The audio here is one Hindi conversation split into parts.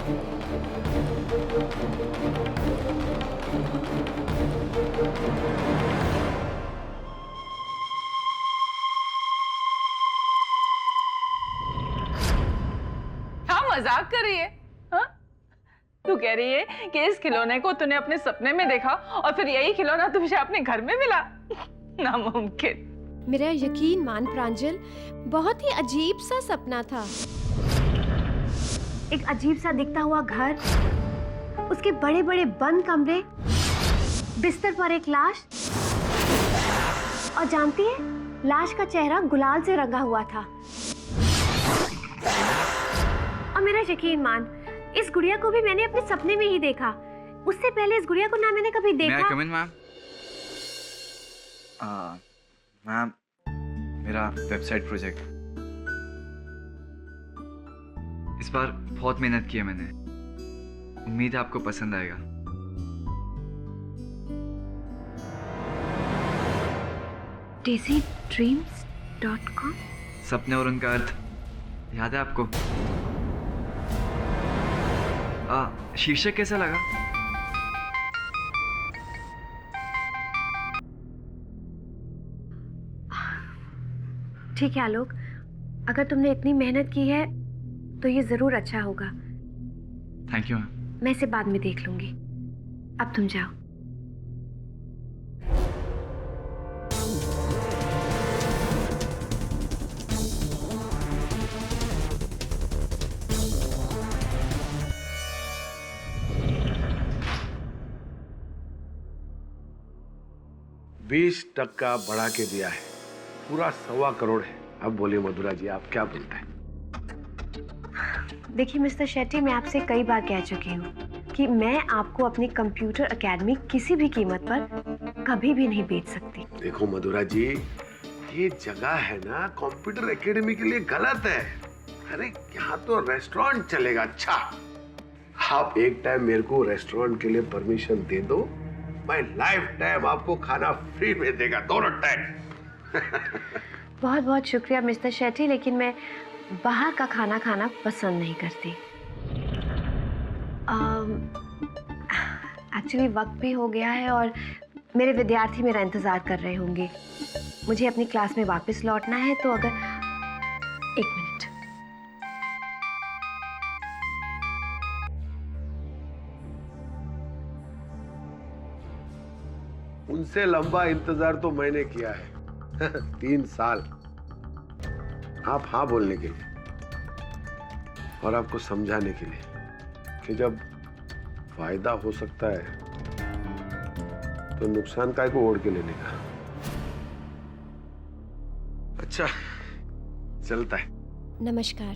हाँ, मजाक कर रही है? हाँ? तू कह रही है कि इस खिलौने को तूने अपने सपने में देखा और फिर यही खिलौना तुझे अपने घर में मिला? नामुमकिन। मेरा यकीन मान प्रांजल, बहुत ही अजीब सा सपना था। एक अजीब सा दिखता हुआ घर, उसके बड़े बड़े बंद कमरे, बिस्तर पर एक लाश, और जानती है, लाश का चेहरा गुलाल से रंगा हुआ था। और मेरा यकीन मान, इस गुड़िया को भी मैंने अपने सपने में ही देखा। उससे पहले इस गुड़िया को ना मैंने कभी देखा। मैं कम इन मैम? मैम, मेरा वेबसाइट प्रोजेक्ट इस बार बहुत मेहनत की है मैंने। उम्मीद है आपको पसंद आएगा। daisydreams.com। सपने और उनका अर्थ याद है आपको? शीर्षक कैसा लगा? ठीक है आलोक, अगर तुमने इतनी मेहनत की है तो ये जरूर अच्छा होगा। Thank you ma'am. मैं इसे बाद में देख लूंगी। अब तुम जाओ। बीस टक्का बढ़ा के दिया है, पूरा 1.25 करोड़ है। अब बोलिए मधुरा जी, आप क्या बोलते हैं? देखिए मिस्टर शेट्टी, मैं आपसे कई बार कह चुकी हूँ कि मैं आपको अपनी कंप्यूटर एकेडमी किसी भी कीमत पर कभी भी नहीं बेच सकती। देखो मधुरा जी, ये जगह है ना कंप्यूटर एकेडमी के लिए गलत है। अरे यहाँ तो रेस्टोरेंट चलेगा। अच्छा, आप एक टाइम मेरे को रेस्टोरेंट के लिए परमिशन दे दो, मैं लाइफ टाइम आपको खाना फ्री में देगा, दोनों टाइम। बहुत बहुत शुक्रिया मिस्टर शेट्टी, लेकिन मैं बाहर का खाना खाना पसंद नहीं करती। एक्चुअली वक्त भी हो गया है और मेरे विद्यार्थी मेरा इंतजार कर रहे होंगे। मुझे अपनी क्लास में वापस लौटना है, तो अगर एक मिनट। उनसे लंबा इंतजार तो मैंने किया है 3 साल। आप हाँ बोलने के लिए और आपको समझाने के लिए कि जब फायदा हो सकता है तो नुकसान काय को ओढ़ के लेने का। अच्छा, चलता है। नमस्कार।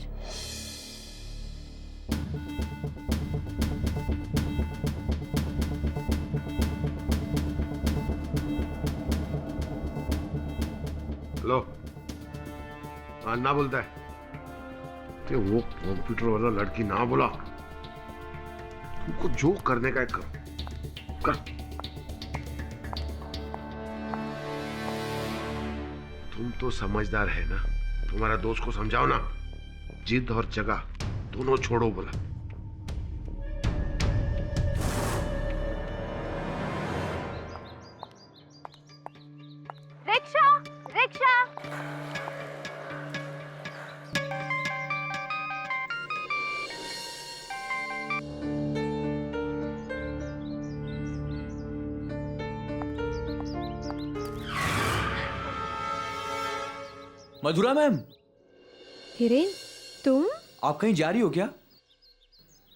लो, ना बोलता है कि वो कंप्यूटर वाला लड़की ना बोला। तुमको जो करने का है करो, कर। तुम तो समझदार है ना, तुम्हारा दोस्त को समझाओ ना। जिद और जगह दोनों छोड़ो बोला। रिक्शा, रिक्शा। मधुरा मैम, हिरेन, तुम? आप कहीं जा रही हो क्या?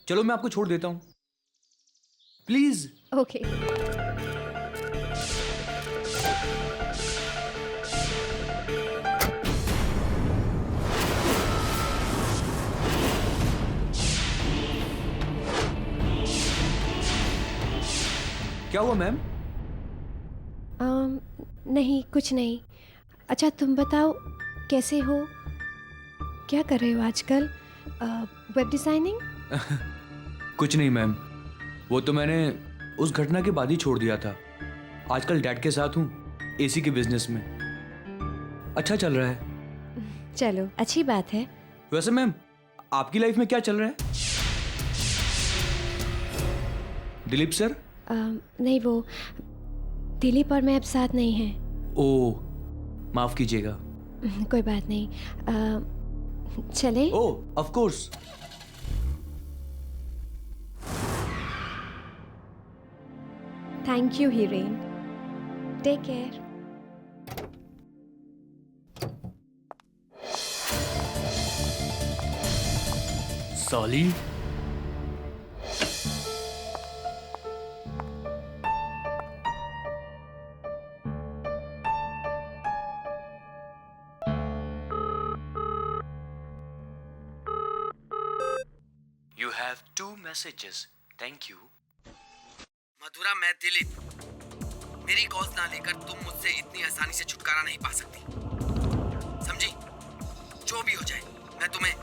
चलो मैं आपको छोड़ देता हूं, प्लीज। ओके। क्या हुआ मैम? नहीं, कुछ नहीं। अच्छा तुम बताओ, कैसे हो? क्या कर रहे हो आजकल? Web designing? कुछ नहीं मैम, वो तो मैंने उस घटना के बाद ही छोड़ दिया था। आजकल डैड के साथ हूँ, एसी के बिजनेस में। अच्छा चल रहा है। चलो, अच्छी बात है। वैसे मैम, आपकी लाइफ में क्या चल रहा है? दिलीप सर? नहीं, वो दिलीप और मैं अब साथ नहीं हैं। ओह, माफ़ कीजिएगा। कोई बात नहीं। चले? Oh, of course. Thank you Hiren. Take care. साली। You have 2 messages. Thank you. Madhura, मैं दिलीप। मेरी कॉल ना लेकर तुम मुझसे इतनी आसानी से छुटकारा नहीं पा सकती, समझी? जो भी हो जाए, मैं तुम्हें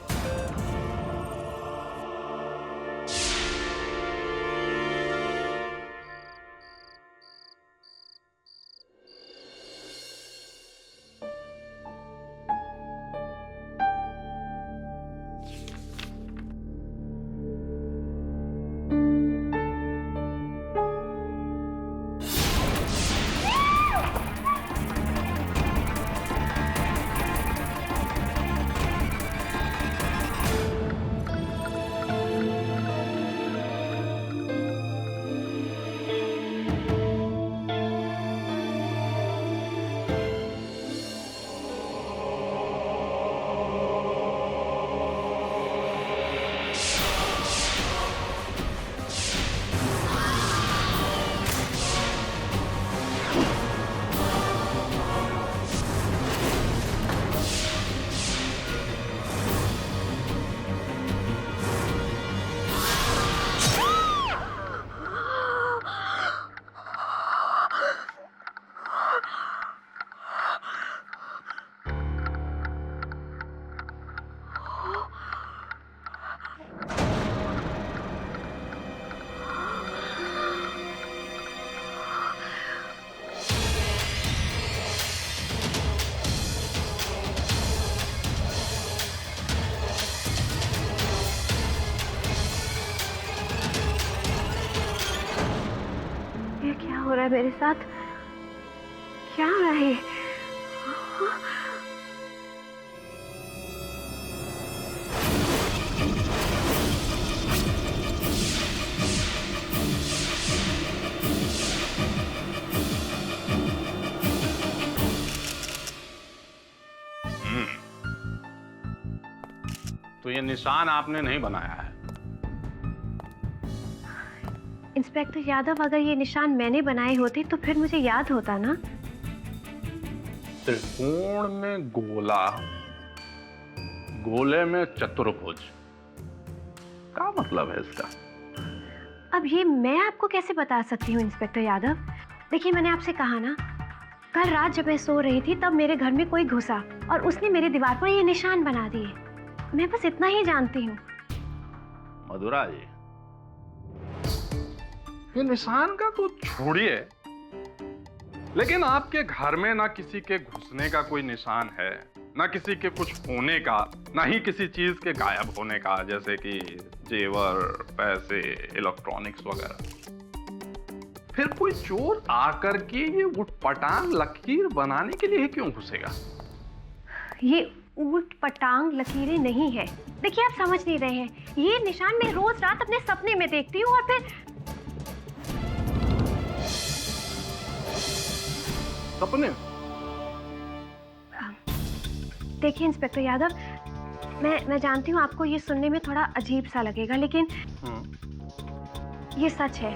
हो रहा है मेरे साथ? क्या हो रहा है? तो ये निशान आपने नहीं बनाया है? इंस्पेक्टर यादव, अगर ये निशान मैंने बनाए होते तो फिर मुझे याद होता ना। त्रिकोण में गोला, गोले में चतुर्भुज, क्या मतलब है इसका? अब ये मैं आपको कैसे बता सकती हूँ इंस्पेक्टर यादव? देखिए, मैंने आपसे कहा ना, कल रात जब मैं सो रही थी तब मेरे घर में कोई घुसा और उसने मेरी दीवार पर ये निशान बना दिए। मैं बस इतना ही जानती हूँ। मधुरा जी, ये निशान का तो छोड़िए, लेकिन आपके घर में ना किसी के घुसने का कोई निशान है, ना किसी के कुछ होने का, ना ही किसी चीज के गायब होने का, जैसे कि जेवर, पैसे, इलेक्ट्रॉनिक्स वगैरह। फिर कोई चोर आकर के ये उटपटांग लकीर बनाने के लिए क्यों घुसेगा? ये ऊट पटांग लकीरें नहीं है। देखिए, आप समझ नहीं रहे हैं। ये निशान मैं रोज रात अपने सपने में देखती हूँ और फिर सपने। देखिए इंस्पेक्टर यादव, मैं जानती हूँ आपको ये सुनने में थोड़ा अजीब सा लगेगा, लेकिन ये सच है।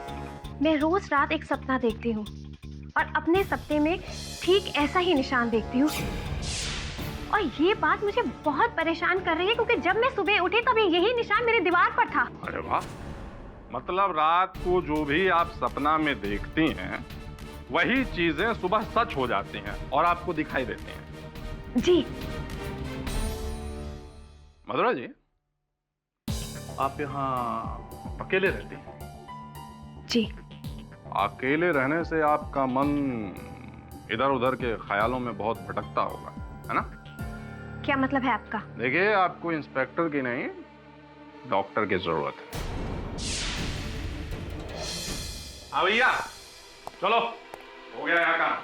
मैं रोज रात एक सपना देखती हूँ और अपने सपने में ठीक ऐसा ही निशान देखती हूँ, और ये बात मुझे बहुत परेशान कर रही है क्योंकि जब मैं सुबह उठी तब यही निशान मेरी दीवार पर था। अरे वाह, मतलब रात को जो भी आप सपना में देखती हैं वही चीजें सुबह सच हो जाती हैं और आपको दिखाई देती हैं। जी। मधुरा जी, आप यहाँ अकेले रहती हैं? जी। अकेले रहने से आपका मन इधर उधर के ख्यालों में बहुत भटकता होगा, है ना? क्या मतलब है आपका? देखिए, आपको इंस्पेक्टर की नहीं, डॉक्टर की जरूरत है। हाँ भैया, चलो हो गया यहाँ काम।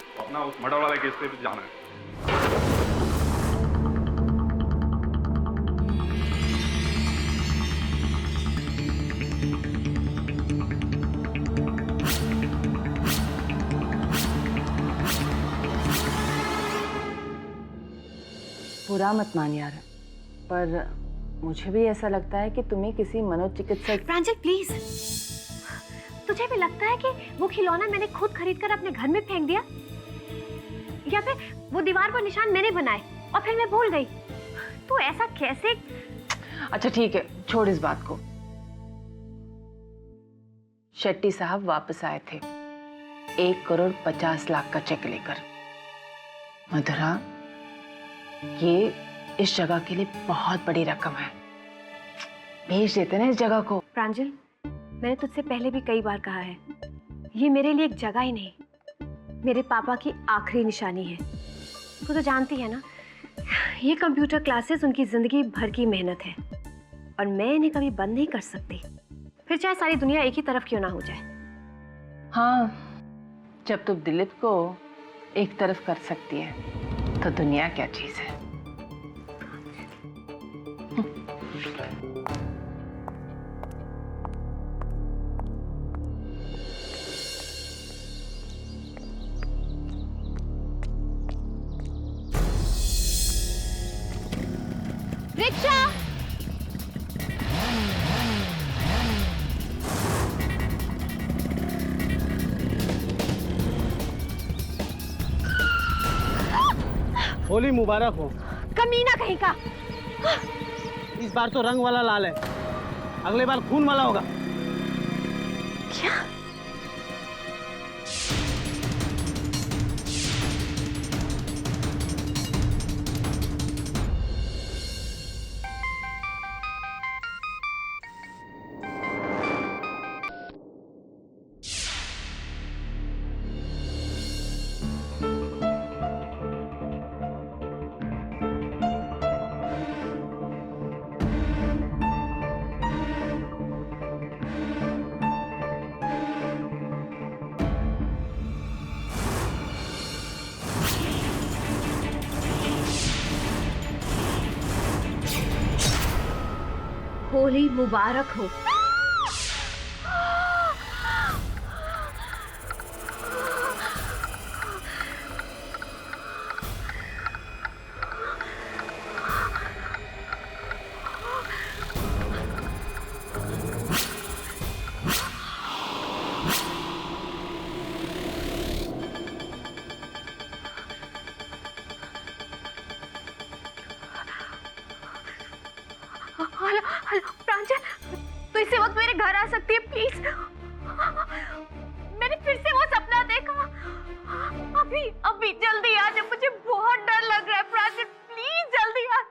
तो अपना उस मर्डर वाले केस पे भी जाना है। बुरा मत मान यार, पर मुझे भी ऐसा लगता है कि तुम्हें किसी मनोचिकित्सक। प्रांजल प्लीज, तुझे भी लगता है कि वो खिलौना मैंने खुद खरीद कर अपने घर में फेंक दिया, या फिर वो दीवार पर निशान मैंने बनाए और फिर मैं भूल गई? तू ऐसा कैसे? अच्छा ठीक है, छोड़ इस बात को। शेट्टी साहब वापस आए थे 1,50,00,000 का चेक लेकर। मधुरा, ये इस जगह के लिए बहुत बड़ी रकम है, भेज देते ना इस जगह को। प्रांजल, मैंने तुझसे पहले भी कई बार कहा है, ये मेरे लिए एक जगह ही नहीं, मेरे पापा की आखिरी निशानी है। तू तो जानती है ना, ये कंप्यूटर क्लासेस उनकी जिंदगी भर की मेहनत है और मैं इन्हें कभी बंद नहीं कर सकती, फिर चाहे सारी दुनिया एक ही तरफ क्यों ना हो जाए। हाँ, जब तुम दिलीप को एक तरफ कर सकती है तो दुनिया क्या चीज है। रिक्शा! होली मुबारक हो। कमीना कहीं का! इस बार तो रंग वाला लाल है, अगले बार खून वाला होगा। क्या? होली मुबारक हो। हेलो हेलो प्रांजल, तू इसी वक्त मेरे घर आ सकती है प्लीज? मैंने फिर से वो सपना देखा। अभी अभी जल्दी आ जा, मुझे बहुत डर लग रहा है प्रांजल, प्लीज जल्दी आ।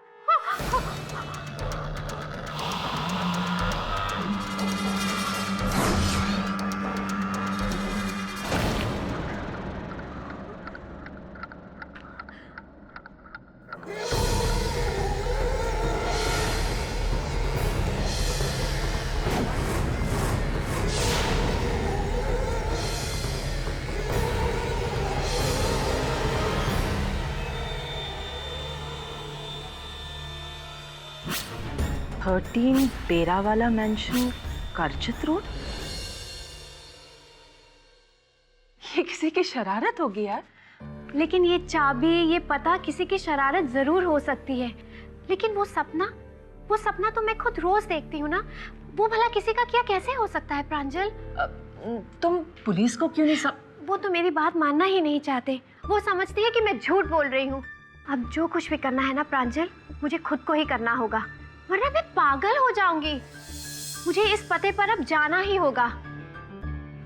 थर्टीन बेरा वाला मेंशन, करजत रोड। ये किसी की शरारत होगी यार। लेकिन ये चाबी, ये पता किसी की शरारत जरूर हो सकती है, लेकिन वो सपना तो मैं खुद रोज देखती हूँ ना, वो भला किसी का क्या कैसे हो सकता है प्रांजल? तुम पुलिस को क्यों नहीं वो तो मेरी बात मानना ही नहीं चाहते, वो समझती है कि मैं झूठ बोल रही हूँ। अब जो कुछ भी करना है ना प्रांजल, मुझे खुद को ही करना होगा, वरना मैं पागल हो जाऊंगी। मुझे इस पते पर अब जाना ही होगा।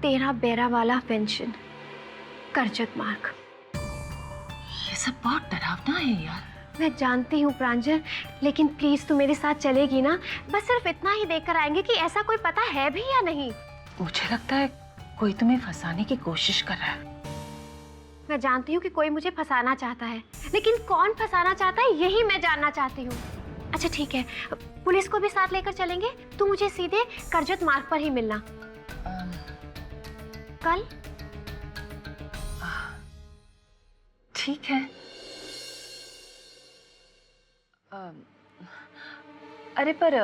13 बेरा वाला पेंशन, करजत मार्ग। ये सब बहुत डरावना है यार। मैं जानती हूँ प्रांजल, लेकिन प्लीज तू मेरे साथ चलेगी ना? बस सिर्फ इतना ही देखकर आएंगे कि ऐसा कोई पता है भी या नहीं। मुझे लगता है कोई तुम्हें फंसाने की कोशिश कर रहा है। मैं जानती हूँ कि कोई मुझे फंसाना चाहता है, लेकिन कौन फंसाना चाहता है यही मैं जानना चाहती हूँ। अच्छा ठीक है, पुलिस को भी साथ लेकर चलेंगे, तू मुझे सीधे करजत मार्ग पर ही मिलना। कल? ठीक है। अरे पर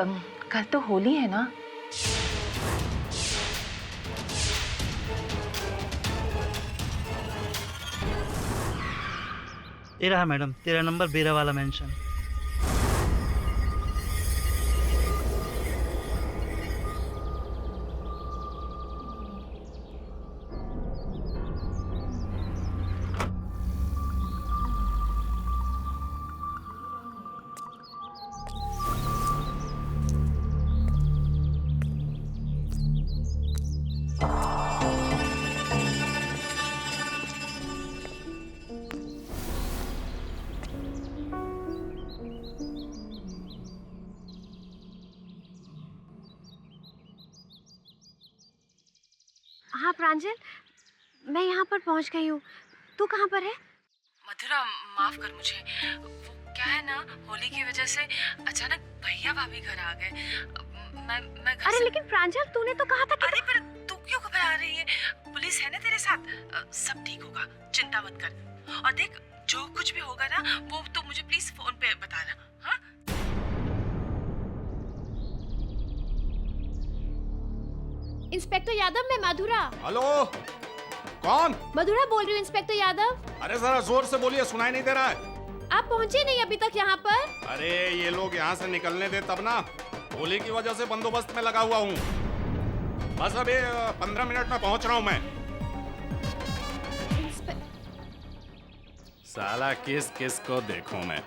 कल तो होली है ना? ये रहा मैडम, 13 नंबर बेरा वाला मेंशन। हाँ प्रांजल, मैं यहाँ पर पहुँच गई हूँ। तू कहाँ पर है? मधुरा माफ कर मुझे, वो क्या है ना, होली की वजह से अचानक भैया भाभी घर आ गए। मैं घर अरे से... लेकिन प्रांजल, तूने तो कहा था कि... अरे पर तू क्यों घबरा रही है? पुलिस है ना तेरे साथ, सब ठीक होगा, चिंता मत कर। और देख, जो कुछ भी होगा ना वो तो मुझे प्लीज फोन पे बताना। हाँ, इंस्पेक्टर यादव, मैं मधुरा। हेलो, कौन? मधुरा बोल रही हूँ इंस्पेक्टर यादव। अरे जरा जोर से बोलिए, सुनाई नहीं दे रहा है। आप पहुँचे नहीं अभी तक यहाँ पर? अरे ये लोग यहाँ से निकलने दे तब ना। होली की वजह से बंदोबस्त में लगा हुआ हूँ। बस अभी 15 मिनट में पहुँच रहा हूँ मैं। साला किस किस को देखूं मैं।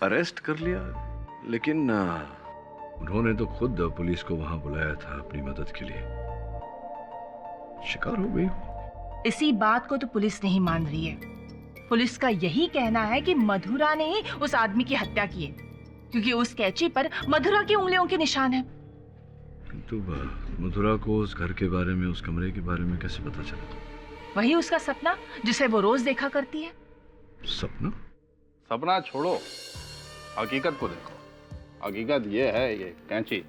अरेस्ट कर लिया, लेकिन उन्होंने तो खुद पुलिस को वहां बुलाया था अपनी मदद के लिए। शिकार हो गई। इसी बात को तो पुलिस नहीं मान रही है। पुलिस का यही कहना है कि मधुरा ने ही उस आदमी की हत्या की है, क्योंकि उस कैंची पर मधुरा की उंगलियों के निशान हैं। किंतु मधुरा को उस घर के बारे में, उस कमरे के बारे में कैसे पता चला? वही उसका सपना जिसे वो रोज देखा करती है। सपना? सपना छोड़ो, हकीकत को देखो। हकीकत ये है, ये कैंची,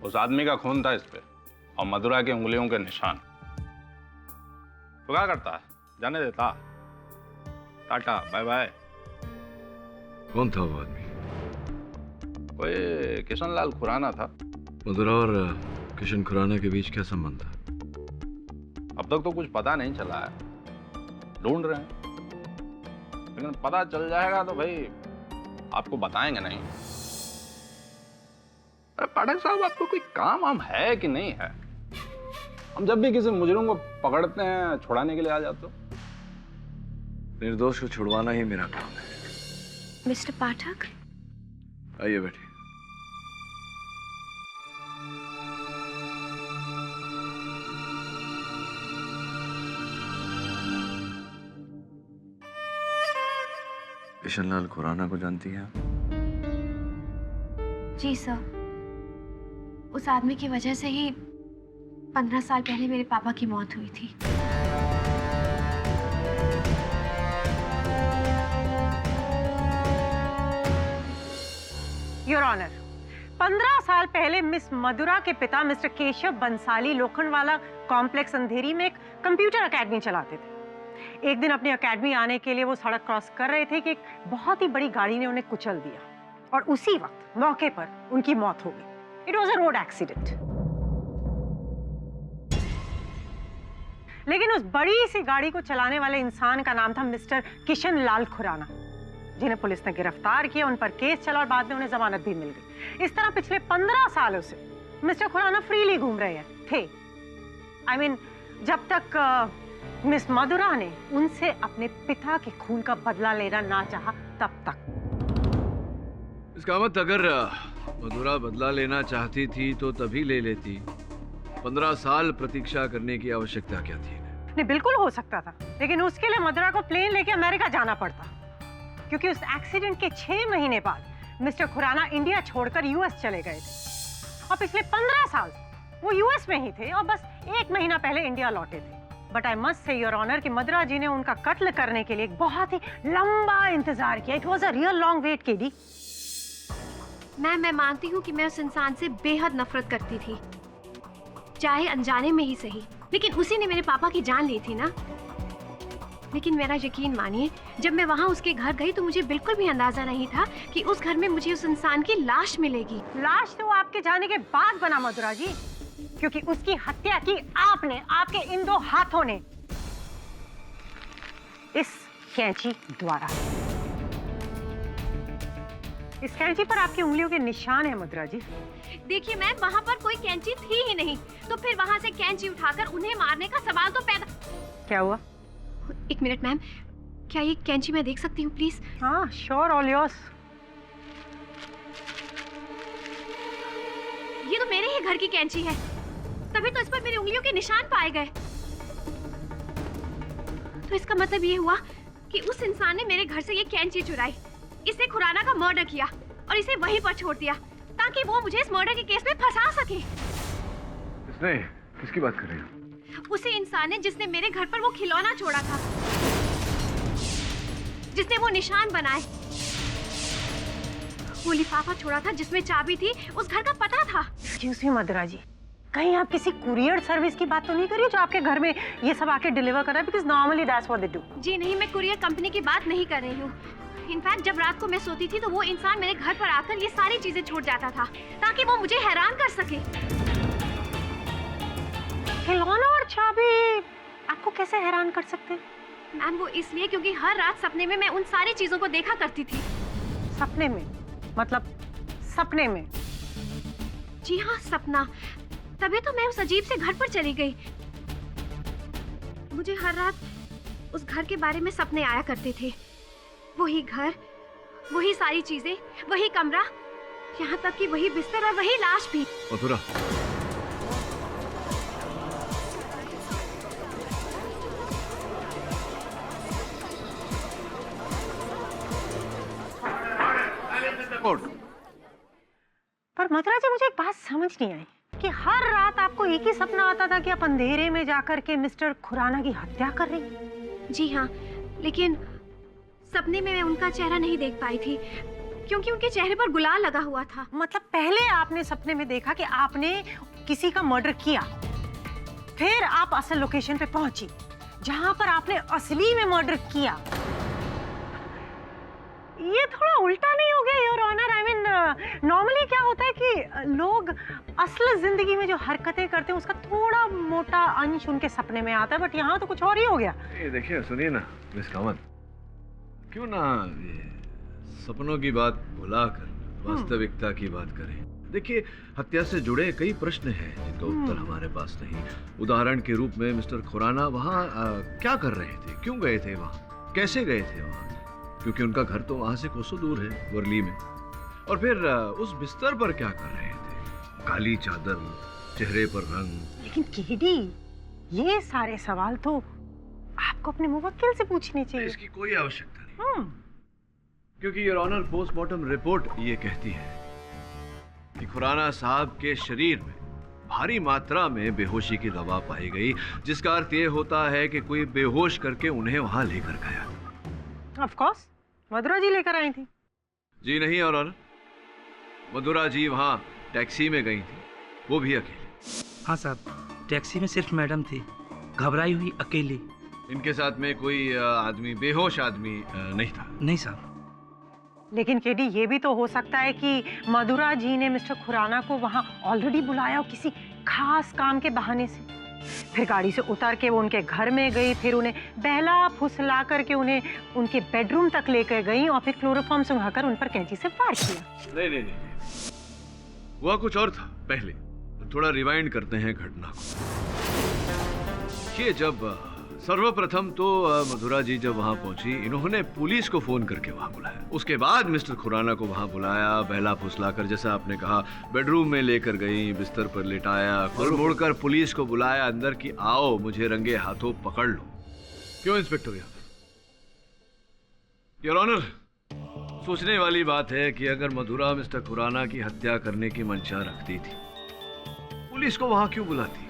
उस आदमी का खून था इस पे और मधुरा की उंगलियों के निशान। तो क्या करता है, जाने देता। Tata bye bye. कौन था वो आदमी? कोई किशनलाल खुराना था। मधुरा और किशन खुराना के बीच क्या संबंध था? अब तक तो कुछ पता नहीं चला है, ढूंढ रहे हैं, लेकिन पता चल जाएगा तो भाई आपको बताएंगे नहीं। अरे पाठक साहब, आपको कोई काम वाम है कि नहीं है? हम जब भी किसी मुजरिम को पकड़ते हैं, छुड़ाने के लिए आ जाते हो। निर्दोष को छुड़वाना ही मेरा काम है। मिस्टर पाठक, आइए बैठिए। किशनलाल खुराना को जानती हैं आप? जी सर, उस आदमी की वजह से ही 15 साल पहले मेरे पापा की मौत हुई थी। योर ऑनर, 15 साल पहले मिस मधुरा के पिता मिस्टर केशव बंसाली लोखंडवाला कॉम्प्लेक्स अंधेरी में एक कंप्यूटर एकेडमी चलाते थे। एक दिन अपनी एकेडमी आने के लिए वो सड़क क्रॉस कर रहे थे कि एक बहुत ही बड़ी गाड़ी ने उन्हें कुचल दिया और उसी वक्त मौके पर उनकी मौत हो गई। It was a road accident. लेकिन उस बड़ी सी गाड़ी को चलाने वाले इंसान का नाम था मिस्टर किशन लाल खुराना, जिन्हें पुलिस ने गिरफ्तार किया, उन पर केस चला और बाद में उन्हें जमानत भी मिल गई। इस तरह पिछले 15 सालों से मिस्टर खुराना फ्रीली घूम रहे थे। I mean, जब तक मिस मधुरा ने उनसे अपने पिता के खून का बदला लेना ना चाहा तब तक। इसका मतलब अगर मधुरा बदला लेना चाहती थी तो तभी ले लेती। 15 साल प्रतीक्षा करने की आवश्यकता क्या थी? नहीं, बिल्कुल हो सकता था, लेकिन उसके लिए मधुरा को प्लेन लेके अमेरिका जाना पड़ता, क्योंकि उस एक्सीडेंट के 6 महीने बाद मिस्टर खुराना इंडिया छोड़कर यूएस चले गए थे और पिछले 15 साल वो यूएस में ही थे और बस 1 महीना पहले इंडिया लौटे थे। But I must say your honour कि मधुरा जी ने उनका कत्ल करने के लिए एक बहुत ही लंबा इंतजार किया। It was a real long wait KD. मैं मानती हूँ कि मैं उस इंसान से बेहद नफरत करती थी, चाहे अनजाने में ही सही, लेकिन उसी ने मेरे पापा की जान ली थी ना। लेकिन मेरा यकीन मानिए, जब मैं वहाँ उसके घर गई तो मुझे बिल्कुल भी अंदाजा नहीं था कि उस घर में मुझे उस इंसान की लाश मिलेगी। लाश तो आपके जाने के बाद बना मधुरा जी, क्योंकि उसकी हत्या की आपने, आपके इन 2 हाथों ने, इस कैंची द्वारा। इस कैंची पर आपकी उंगलियों के निशान है मधुरा जी। देखिए मैम, वहाँ पर कोई कैंची थी ही नहीं, तो फिर वहाँ से कैंची उठाकर उन्हें मारने का सवाल तो पैदा। क्या हुआ? 1 मिनट मैम, क्या ये कैंची मैं देख सकती हूँ प्लीज? हाँ, श्योर, ऑल योर्स। ये तो मेरे ही घर की कैंची है, तभी तो इस पर मेरी उंगलियों के निशान पाए गए। तो इसका मतलब ये हुआ कि उस इंसान ने मेरे घर से ये कैंची चुराई, इसने खुराना का मर्डर किया और इसे वहीं पर छोड़ दिया ताकि वो मुझे इस मर्डर के केस में फंसा सके। किसने? किसकी बात कर रही हो? उसी इंसान ने जिसने मेरे घर पर वो खिलौना छोड़ा था, जिसने वो निशान बनाए, वो लिफाफा छोड़ा था जिसमें चाबी थी, उस घर का पता था। एक्सक्यूज मी मधुरा जी, कहीं आप किसी कुरियर सर्विस की बात तो नहीं कर रही हो जो आपके घर में ये सब आके डिलीवर कर रहा है? Because normally that's what they do. जी नहीं, मैं कुरियर कंपनी की बात नहीं कर रही हूँ। इनफैक्ट जब रात को मैं सोती थी तो वो इंसान मेरे घर पर आकर ये सारी चीजें छोड़ जाता था ताकि वो मुझे हैरान कर सके। खिलौना और चाबी आपको कैसे हैरान कर सकते हैं? मैम वो इसलिए क्योंकि हर रात सपने में मैं उन सारी चीजों को देखा करती थी। सपने में? मतलब सपने में? जी हाँ, सपना। तभी तो मैं उस अजीब से घर पर चली गई। मुझे हर रात उस घर के बारे में सपने आया करते थे। वही घर, वही सारी चीजें, वही कमरा, यहाँ तक कि वही बिस्तर और वही लाश भी। मथुरा, पर मथुरा जी, मुझे एक बात समझ नहीं आई कि हर रात आपको एक ही सपना आता था कि आप अंधेरे में जाकर के मिस्टर खुराना की हत्या कर रही हैं। जी हाँ, लेकिन सपने में मैं उनका चेहरा नहीं देख पाई थी क्योंकि उनके चेहरे पर गुलाल लगा हुआ था। मतलब पहले आपने सपने में देखा कि आपने किसी का मर्डर किया, फिर आप असल लोकेशन पे पहुंची जहां पर आपने असली में मर्डर किया। ये थोड़ा उल्टा नहीं हो गया your honour? I mean normally क्या होता है कि लोग असल जिंदगी में जो हरकतें करते हैं उसका थोड़ा मोटा अंश उनके सपने में आता है, बट यहाँ तो कुछ और ही हो गया। ये देखिए, सुनिए ना मिस कामत, क्यों ना ये सपनों की बात भुलाकर वास्तविकता की बात करें। देखिए, हत्या से जुड़े कई प्रश्न हैं जिनका उत्तर हमारे पास नहीं। उदाहरण के रूप में मिस्टर खुराना वहाँ क्या कर रहे थे, क्यों गए थे वहाँ, कैसे गए थे वहाँ, क्योंकि उनका घर तो वहाँ से कोसों दूर है, वर्ली में। और फिर उस बिस्तर पर क्या कर रहे थे, काली चादर, चेहरे पर रंग। लेकिन केडी, ये सारे सवाल तो आपको अपने मुवक्किल से पूछने चाहिए। इसकी कोई आवश्यकता नहीं, क्योंकि योर ऑनर पोस्टमार्टम रिपोर्ट ये कहती है कि खुराना साहब के शरीर में भारी मात्रा में बेहोशी की दवा पाई गई, जिसका अर्थ ये होता है कि कोई बेहोश करके उन्हें वहां लेकर गया। ऑफ कोर्स मधुरा जी लेकर आई थी। जी नहीं योर ऑनर, मधुरा जी वहां टैक्सी में गई थी, वो भी अकेले। हाँ साहब, टैक्सी में सिर्फ मैडम थी, घबराई हुई, अकेली। इनके साथ में कोई आदमी, बेहोश आदमी नहीं था? नहीं साहब। लेकिन केडी, ये भी तो हो सकता है कि मधुरा जी ने मिस्टर खुराना को वहां ऑलरेडी बुलाया हो किसी खास काम के बहाने से, फिर गाड़ी से उतर के वो उनके घर में गई, फिर उन्हें बहला फुसला करके उन्हें उनके बेडरूम तक लेकर गई और फिर क्लोरोफॉर्म सुंघाकर उन पर कैंची से वार किया। नहीं, हुआ कुछ और था पहले। थोड़ा रिवाइंड करते हैं घटना को। ये जब सर्वप्रथम तो मधुरा जी जब वहां पहुंची, इन्होंने पुलिस को फोन करके वहां बुलाया। उसके बाद मिस्टर खुराना को वहां बुलाया, बहला फुसलाकर, जैसा आपने कहा, बेडरूम में लेकर गई, बिस्तर पर लिटाया, फिर मुड़कर पुलिस को बुलाया अंदर कि आओ मुझे रंगे हाथों पकड़ लो। क्यों इंस्पेक्टर यादव? योर ऑनर, सोचने वाली बात है कि अगर मधुरा मिस्टर खुराना की हत्या करने की मंशा रखती थी, पुलिस को वहां क्यों बुलाती?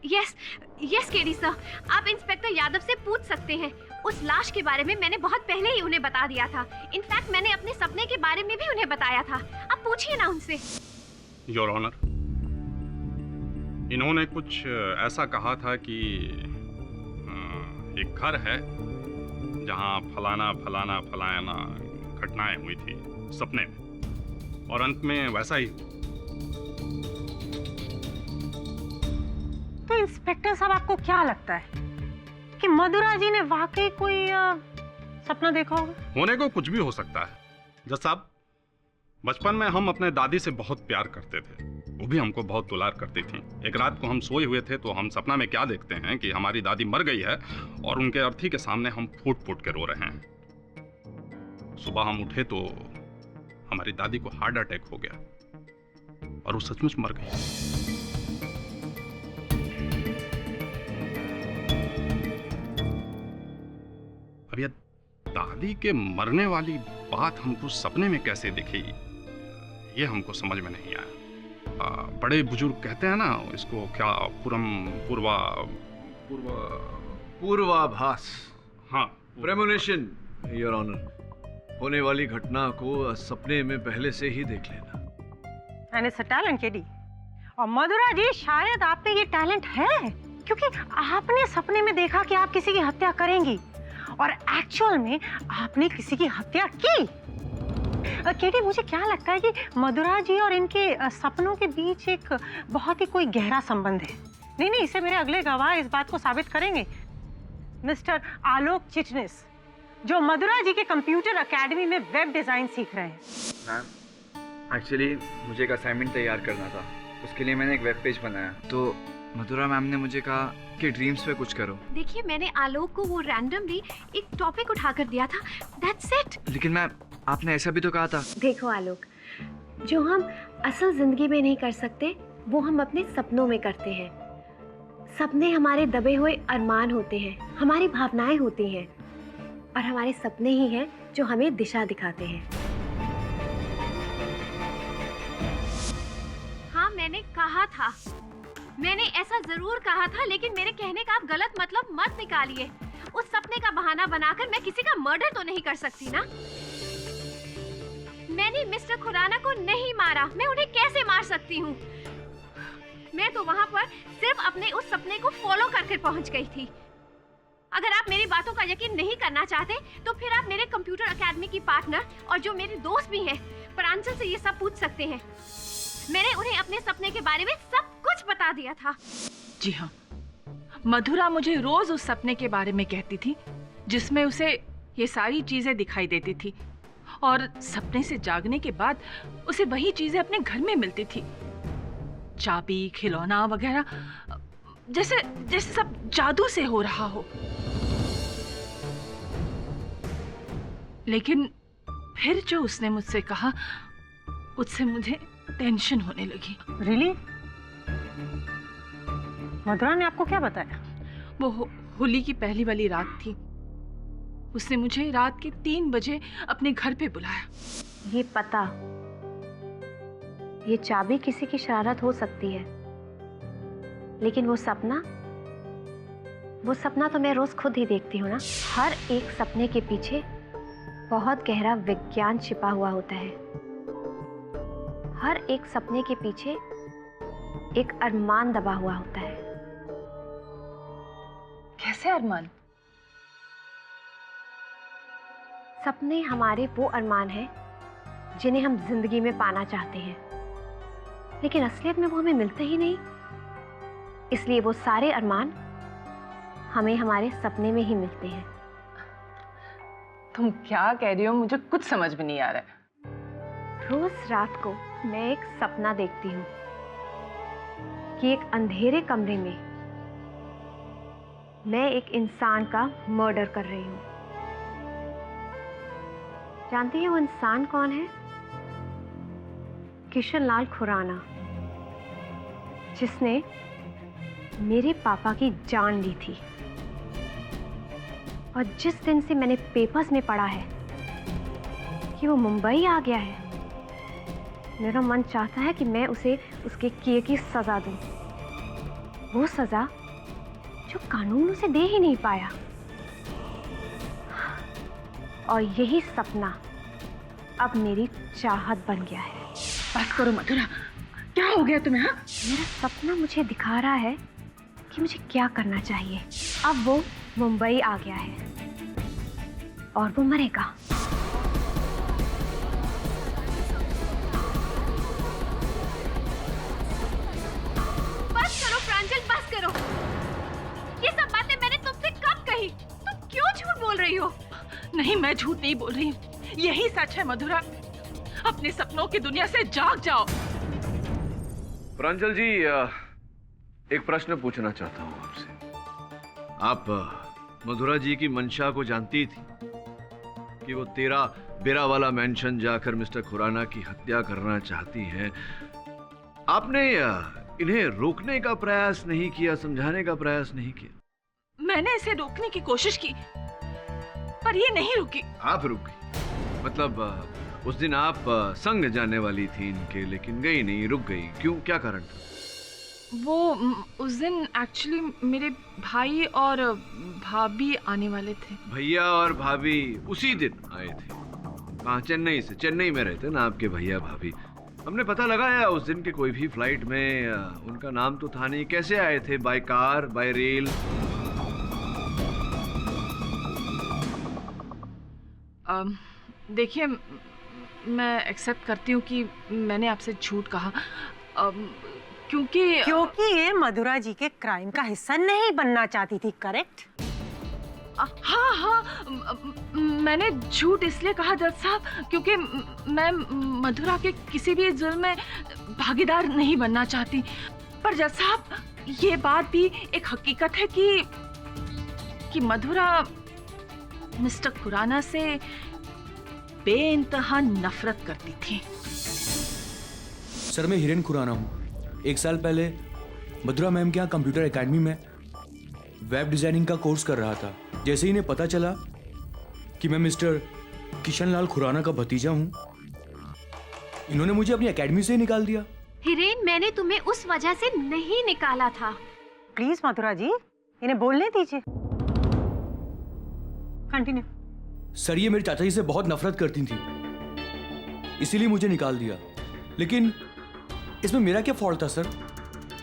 यस केडी सर, आप इंस्पेक्टर यादव से पूछ सकते हैं। उस लाश के बारे में मैंने बहुत पहले ही उन्हें बता दिया था। इनफैक्ट मैंने अपने सपने के बारे में भी उन्हें बताया था। आप पूछिए ना उनसे। योर ऑनर, इन्होंने कुछ ऐसा कहा था कि एक घर है जहां फलाना फलाना फलाना घटनाएं हुई थी सपने में, और अंत में वैसा ही हुआ। तो इंस्पेक्टर साहब, आपको क्या लगता है कि मधुरा जी ने वाकई कोई सपना देखा होगा? होने को कुछ भी हो सकता है। जज साहब, बचपन में हम अपने दादी से बहुत प्यार करते थे, वो भी हमको बहुत दुलार करती थी। एक रात को हम सोए हुए थे तो हम सपना में क्या देखते हैं कि हमारी दादी मर गई है और उनके अर्थी के सामने हम फूट फूट के रो रहे हैं। सुबह हम उठे तो हमारी दादी को हार्ट अटैक हो गया और वो सचमुच मर गई। अब यह दादी के मरने वाली बात हमको सपने में कैसे दिखी, ये हमको समझ में नहीं आया। बड़े बुजुर्ग कहते हैं ना इसको, क्या पूर्वाभास। हाँ, प्रेमोनिशन योर ऑनर। होने वाली घटना को सपने में पहले से ही देख लेना। And it's a talent KD. और मधुरा जी, शायद आप पे ये टैलेंट है क्योंकि आपने सपने में देखा कि आप किसी की हत्या करेंगी और एक्चुअल में आपने किसी की हत्या की। केटी, मुझे क्या लगता है कि मधुरा जी और इनके सपनों के बीच एक बहुत ही कोई गहरा संबंध है। नहीं, इसे मेरे अगले गवाह इस बात को साबित करेंगे। मिस्टर आलोक चिटनिस, जो मधुरा जी के कंप्यूटर एकेडमी में वेब डिजाइन सीख रहे हैं। मैम, एक्चुअली मुझे एक असाइनमेंट तैयार करना था, उसके लिए मैंने एक वेब पेज बनाया। तो मधुरा मैम ने मुझे कहा कि ड्रीम्स पे कुछ करो। देखिए, मैंने आलोक को वो रैंडमली एक टॉपिक उठाकर दिया था, दैट्स इट। लेकिन मैं आपने ऐसा भी तो कहा था। देखो आलोक, जो हम असल जिंदगी में नहीं कर सकते वो हम अपने सपनों में करते हैं। सपने हमारे दबे हुए अरमान होते हैं, हमारी भावनाएं होती हैं, और हमारे सपने ही हैं जो हमें दिशा दिखाते हैं। हाँ, मैंने कहा था, मैंने ऐसा जरूर कहा था, लेकिन मेरे कहने का आप गलत मतलब मत निकालिए। उस सपने का बहाना बनाकर मैं किसी का मर्डर तो नहीं कर सकती ना। मैंने मिस्टर खुराना को नहीं मारा, मैं उन्हें कैसे मार सकती हूँ? मैं तो वहाँ पर सिर्फ अपने उस सपने को फॉलो करके पहुँच गई थी। अगर आप मेरी बातों का यकीन नहीं करना चाहते तो फिर आप मेरे कंप्यूटर एकेडमी की पार्टनर और जो मेरे दोस्त भी हैं, प्रांजल से ये सब पूछ सकते हैं। मैंने उन्हें अपने सपने के बारे में सब कुछ बता दिया था। जी हाँ, मधुरा मुझे रोज उस सपने के बारे में कहती थी जिसमें उसे ये सारी चीजें दिखाई देती थी, और सपने से जागने के बाद उसे वही चीजें अपने घर में मिलती थी, चाबी, खिलौना वगैरह, जैसे जैसे सब जादू से हो रहा हो। लेकिन फिर जो उसने मुझसे कहा, उससे मुझे टेंशन होने लगी। रियली? मधुरा ने आपको क्या बताया? वो होली की पहली वाली रात थी। उसने मुझे रात के 3 बजे अपने घर पे बुलाया। ये पता, ये चाबी किसी की शरारत हो सकती है, लेकिन वो सपना तो मैं रोज खुद ही देखती हूँ ना। हर एक सपने के पीछे बहुत गहरा विज्ञान छिपा हुआ होता है। हर एक सपने के पीछे एक अरमान दबा हुआ होता है। कैसे अरमान? सपने हमारे वो अरमान हैं जिन्हें हम जिंदगी में पाना चाहते हैं, लेकिन असलियत में वो हमें मिलते ही नहीं। इसलिए वो सारे अरमान हमें हमारे सपने में ही मिलते हैं। तुम क्या कह रही हो? मुझे कुछ समझ में नहीं आ रहा है। रोज रात को मैं एक सपना देखती हूँ कि एक अंधेरे कमरे में मैं एक इंसान का मर्डर कर रही हूँ। जानती है वो इंसान कौन है? किशन लाल खुराना, जिसने मेरे पापा की जान ली थी। और जिस दिन से मैंने पेपर्स में पढ़ा है कि वो मुंबई आ गया है, मेरा मन चाहता है कि मैं उसे उसके किए की सजा दूं। वो सजा जो कानून उसे दे ही नहीं पाया। और यही सपना अब मेरी चाहत बन गया है। बस करो मधुरा, क्या हो गया तुम्हें? हाँ? मेरा सपना मुझे दिखा रहा है कि मुझे क्या करना चाहिए। अब वो मुंबई आ गया है और वो मरेगा। बस करो प्रांजल, बस करो। ये सब बातें मैंने तुमसे कब कही? तुम क्यों झूठ बोल रही हो? नहीं, मैं झूठ नहीं बोल रही हूँ, यही सच है मधुरा। अपने सपनों की दुनिया से जाग जाओ। प्रांजल जी, एक प्रश्न पूछना चाहता हूँ आपसे। आप मधुरा जी की मंशा को जानती थी कि वो 13 बेरा वाला मेंशन जाकर मिस्टर खुराना की हत्या करना चाहती हैं? आपने इन्हें रोकने का प्रयास नहीं किया, समझाने का प्रयास नहीं किया? मैंने इसे रोकने की कोशिश की, पर ये नहीं रुकी। आप रुक गई? मतलब उस दिन आप संग जाने वाली थी इनके, लेकिन गई नहीं, रुक गई। क्यों, क्या कारण था? वो उस दिन एक्चुअली मेरे भाई और भाभी आने वाले थे। भैया और भाभी उसी दिन आए थे? कहाँ? चेन्नई से? चेन्नई में रहते ना आपके भैया भाभी? हमने पता लगाया उस दिन के कोई भी फ्लाइट में उनका नाम तो था नहीं। कैसे आए थे? By car, bye rail? देखिए, मैं एक्सेप्ट करती हूँ कि मैंने आपसे झूठ कहा, क्योंकि ये मधुरा जी के क्राइम का हिस्सा नहीं बनना चाहती थी, करेक्ट? हाँ, मैंने झूठ इसलिए कहा जज साहब क्योंकि मैं मधुरा के किसी भी जुर्म में भागीदार नहीं बनना चाहती। पर जज साहब, ये बात भी एक हकीकत है कि मधुरा मिस्टर खुराना से बेइंतहा नफरत करती थी। सर मैं हिरेन खुराना हूँ। 1 साल पहले मधुरा मैम के यहाँ कंप्यूटर एकेडमी में वेब डिजाइनिंग का कोर्स कर रहा था। जैसे ही इन्हें पता चला कि मैं मिस्टर किशन लाल खुराना का भतीजा हूँ, इन्होंने मुझे अपनी एकेडमी से ही निकाल दिया। हिरेन, मैंने तुम्हें उस वजह से नहीं निकाला था। प्लीज मधुरा जी, इन्हें बोलने दीजिए। कंटिन्यू। सर ये मेरे चाचा जी से बहुत नफरत करती थी, इसीलिए मुझे निकाल दिया। लेकिन इसमें मेरा क्या फॉल्ट था सर?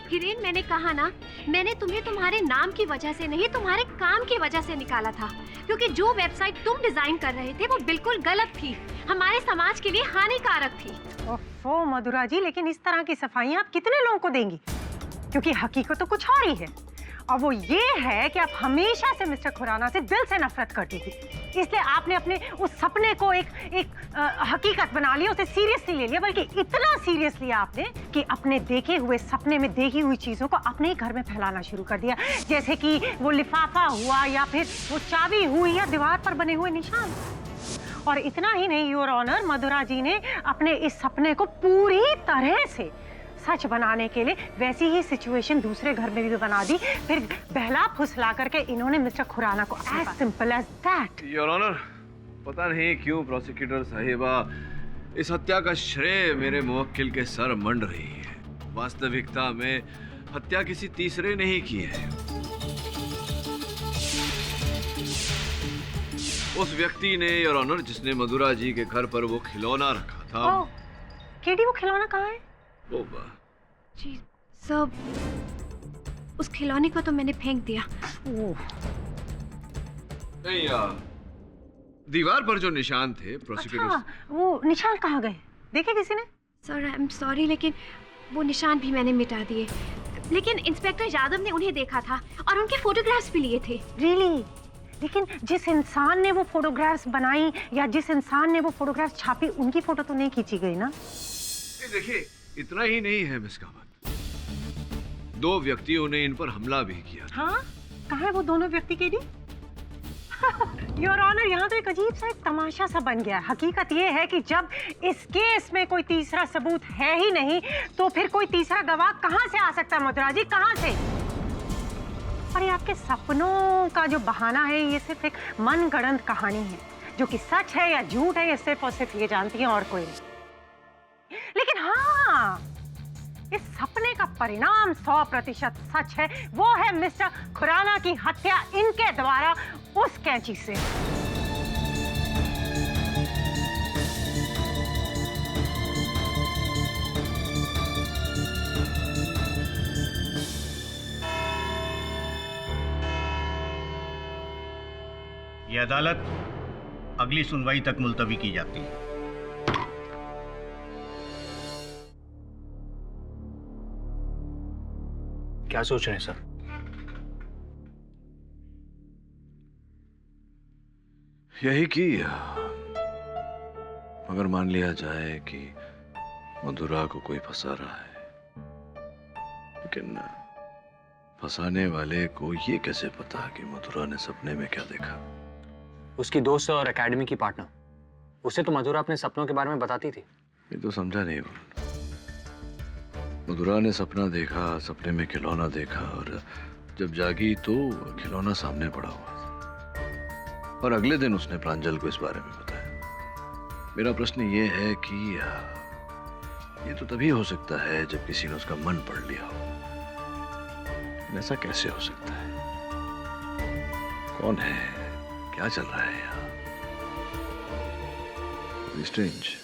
हिरेन, मैंने कहा ना, मैंने तुम्हें तुम्हारे नाम की वजह से नहीं, तुम्हारे काम की वजह से निकाला था। क्योंकि जो वेबसाइट तुम डिजाइन कर रहे थे वो बिल्कुल गलत थी, हमारे समाज के लिए हानिकारक थी। ओफो मधुरा जी, लेकिन इस तरह की सफाइयां आप कितने लोगों को देंगी? क्योंकि हकीकत तो कुछ और ही है, और वो ये है कि आप हमेशा से मिस्टर खुराना से दिल से नफरत करती थी। इसलिए आपने अपने उस सपने को एक हकीकत बना लिया, उसे सीरियसली ले लिया, बल्कि इतना सीरियस लिया आपने कि अपने देखे हुए सपने में देखी हुई चीजों को अपने ही घर में फैलाना शुरू कर दिया। जैसे कि वो लिफाफा हुआ, या फिर वो चाबी हुई, या दीवार पर बने हुए निशान। और इतना ही नहीं योर ऑनर, मधुरा जी ने अपने इस सपने को पूरी तरह से सच बनाने के लिए वैसी ही सिचुएशन दूसरे घर में भी बना दी। फिर बहला फुसला करके इन्होंने मिस्टर खुराना को as simple as that. Your honour, पता नहीं क्यों प्रोसिक्यूटर साहिबा इस हत्या का श्रेय मेरे मुवक्किल के सर मंड रही है। वास्तविकता में हत्या किसी तीसरे ने ही की है। उस व्यक्ति ने योर ऑनर जिसने मधुरा जी के घर पर वो खिलौना रखा था। केडी, वो खिलौना कहाँ है? जी सब, उस खिलौने को तो मैंने फेंक दिया। नहीं यार, दीवार पर जो निशान थे प्रोसिक्यूटर। अच्छा, वो निशान कहाँ गए? देखे किसी ने? सर आई एम सॉरी, लेकिन वो निशान भी मैंने मिटा दिए। लेकिन इंस्पेक्टर यादव ने उन्हें देखा था और उनके फोटोग्राफ्स भी लिए थे। रियली? लेकिन जिस इंसान ने वो फोटोग्राफ्स बनाई या जिस इंसान ने वो फोटोग्राफ्स छापी, उनकी फोटो तो नहीं खींची गई ना? देखिए, इतना ही नहीं है मिस कामत, 2 व्यक्तियों ने इन पर हमला भी किया। हाँ, कहाँ है वो दोनों व्यक्ति? केडी? योर ऑनर, यहाँ तो एक अजीब सा एक तमाशा सा बन गया। हकीकत ये है कि जब इस केस में कोई तीसरा सबूत है ही नहीं, तो फिर कोई तीसरा गवाह कहाँ से आ सकता है मधुरा जी, कहाँ से? और ये आपके सपनों का जो बहाना है, ये सिर्फ एक मनगढ़ंत कहानी है। जो कि सच है या झूठ है, ये सिर्फ और सिर्फ ये जानती हैं और कोई नहीं। लेकिन हाँ, इस सपने का परिणाम 100% सच है। वो है मिस्टर खुराना की हत्या इनके द्वारा उस कैंची से। ये अदालत अगली सुनवाई तक मुलतवी की जाती है। क्या सोच रहे हैं सर? यही कि अगर मान लिया जाए कि मधुरा को कोई फंसा रहा है, लेकिन फंसाने वाले को ये कैसे पता कि मधुरा ने सपने में क्या देखा? उसकी दोस्त और एकेडमी की पार्टनर, उसे तो मधुरा अपने सपनों के बारे में बताती थी। ये तो समझा नहीं। मधुरा ने सपना देखा, सपने में खिलौना देखा, और जब जागी तो खिलौना सामने पड़ा हुआ था, और अगले दिन उसने प्रांजल को इस बारे में बताया। मेरा प्रश्न ये है कि ये तो तभी हो सकता है जब किसी ने उसका मन पढ़ लिया हो। ऐसा कैसे हो सकता है? कौन है? क्या चल रहा है यहाँ? स्ट्रेंज।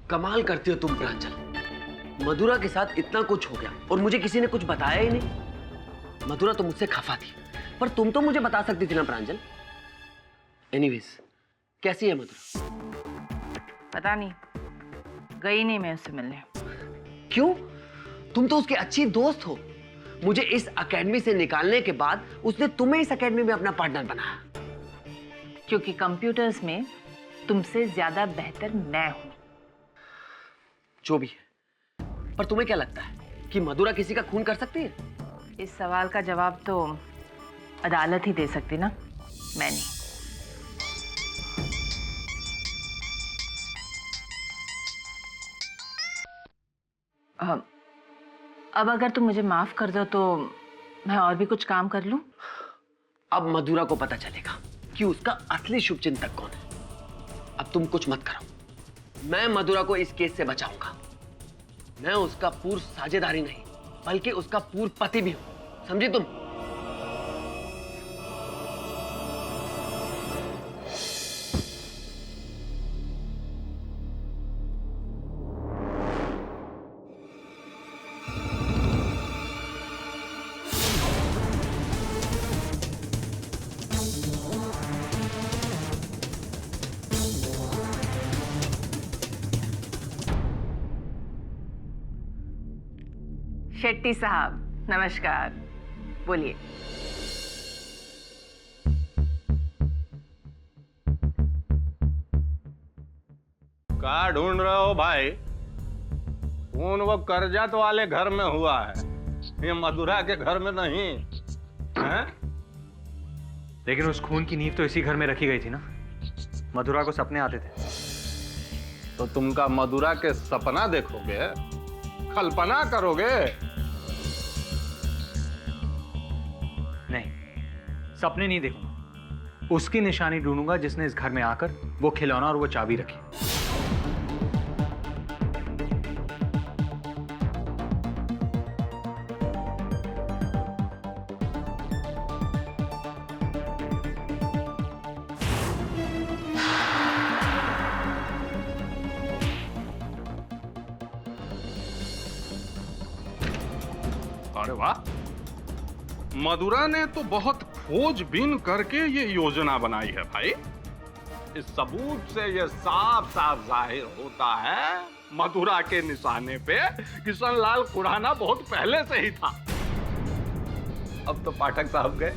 कमाल करती हो तुम प्रांजल। मधुरा के साथ इतना कुछ हो गया और मुझे किसी ने कुछ बताया ही नहीं। मधुरा तो मुझसे खफा थी, पर तुम तो मुझे बता सकती थी ना प्रांजल। एनीवेज, कैसी है मधुरा? पता नहीं, गई नहीं मैं उससे मिलने। क्यों? तुम तो उसकी अच्छी दोस्त हो। मुझे इस एकेडमी से निकालने के बाद उसने तुम्हें इस एकेडमी में अपना पार्टनर बनाया। क्योंकि कंप्यूटर्स में तुमसे ज्यादा बेहतर मैं हूँ। जो भी है, पर तुम्हें क्या लगता है कि मधुरा किसी का खून कर सकती है? इस सवाल का जवाब तो अदालत ही दे सकती ना, मैं नहीं। अब अगर तुम मुझे माफ कर दो तो मैं और भी कुछ काम कर लूं? अब मधुरा को पता चलेगा कि उसका असली शुभचिंतक कौन है। अब तुम कुछ मत करो, मैं मधुरा को इस केस से बचाऊंगा। मैं उसका पूर्व साझेदारी नहीं बल्कि उसका पूर्व पति भी हूं, समझी तुम? शेट्टी साहब नमस्कार, बोलिए। क्या ढूंढ रहे हो भाई? खून वो कर्जत वाले घर में हुआ है, ये मधुरा के घर में नहीं है? लेकिन उस खून की नींव तो इसी घर में रखी गई थी ना। मधुरा को सपने आते थे। तो तुम का मधुरा के सपना देखोगे, कल्पना करोगे? नहीं, सपने नहीं देखूंगा। उसकी निशानी ढूंढूंगा जिसने इस घर में आकर वो खिलौना और वो चाबी रखी। अरे वाह, मधुरा ने तो बहुत खोजबीन करके ये योजना बनाई है भाई। इस सबूत से ये साफ साफ जाहिर होता है मधुरा के निशाने पे किशनलाल खुराना बहुत पहले से ही था। अब तो पाठक साहब गए।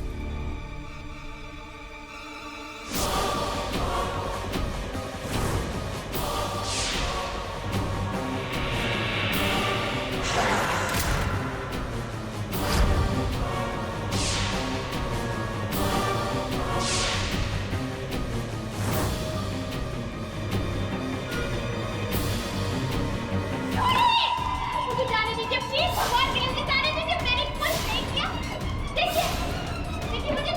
मुझे जाने दीजिए प्लीज, भगवान के लिए मुझे जाने दीजिए। मैंने कुछ नहीं किया। देखिए देखिए, मुझे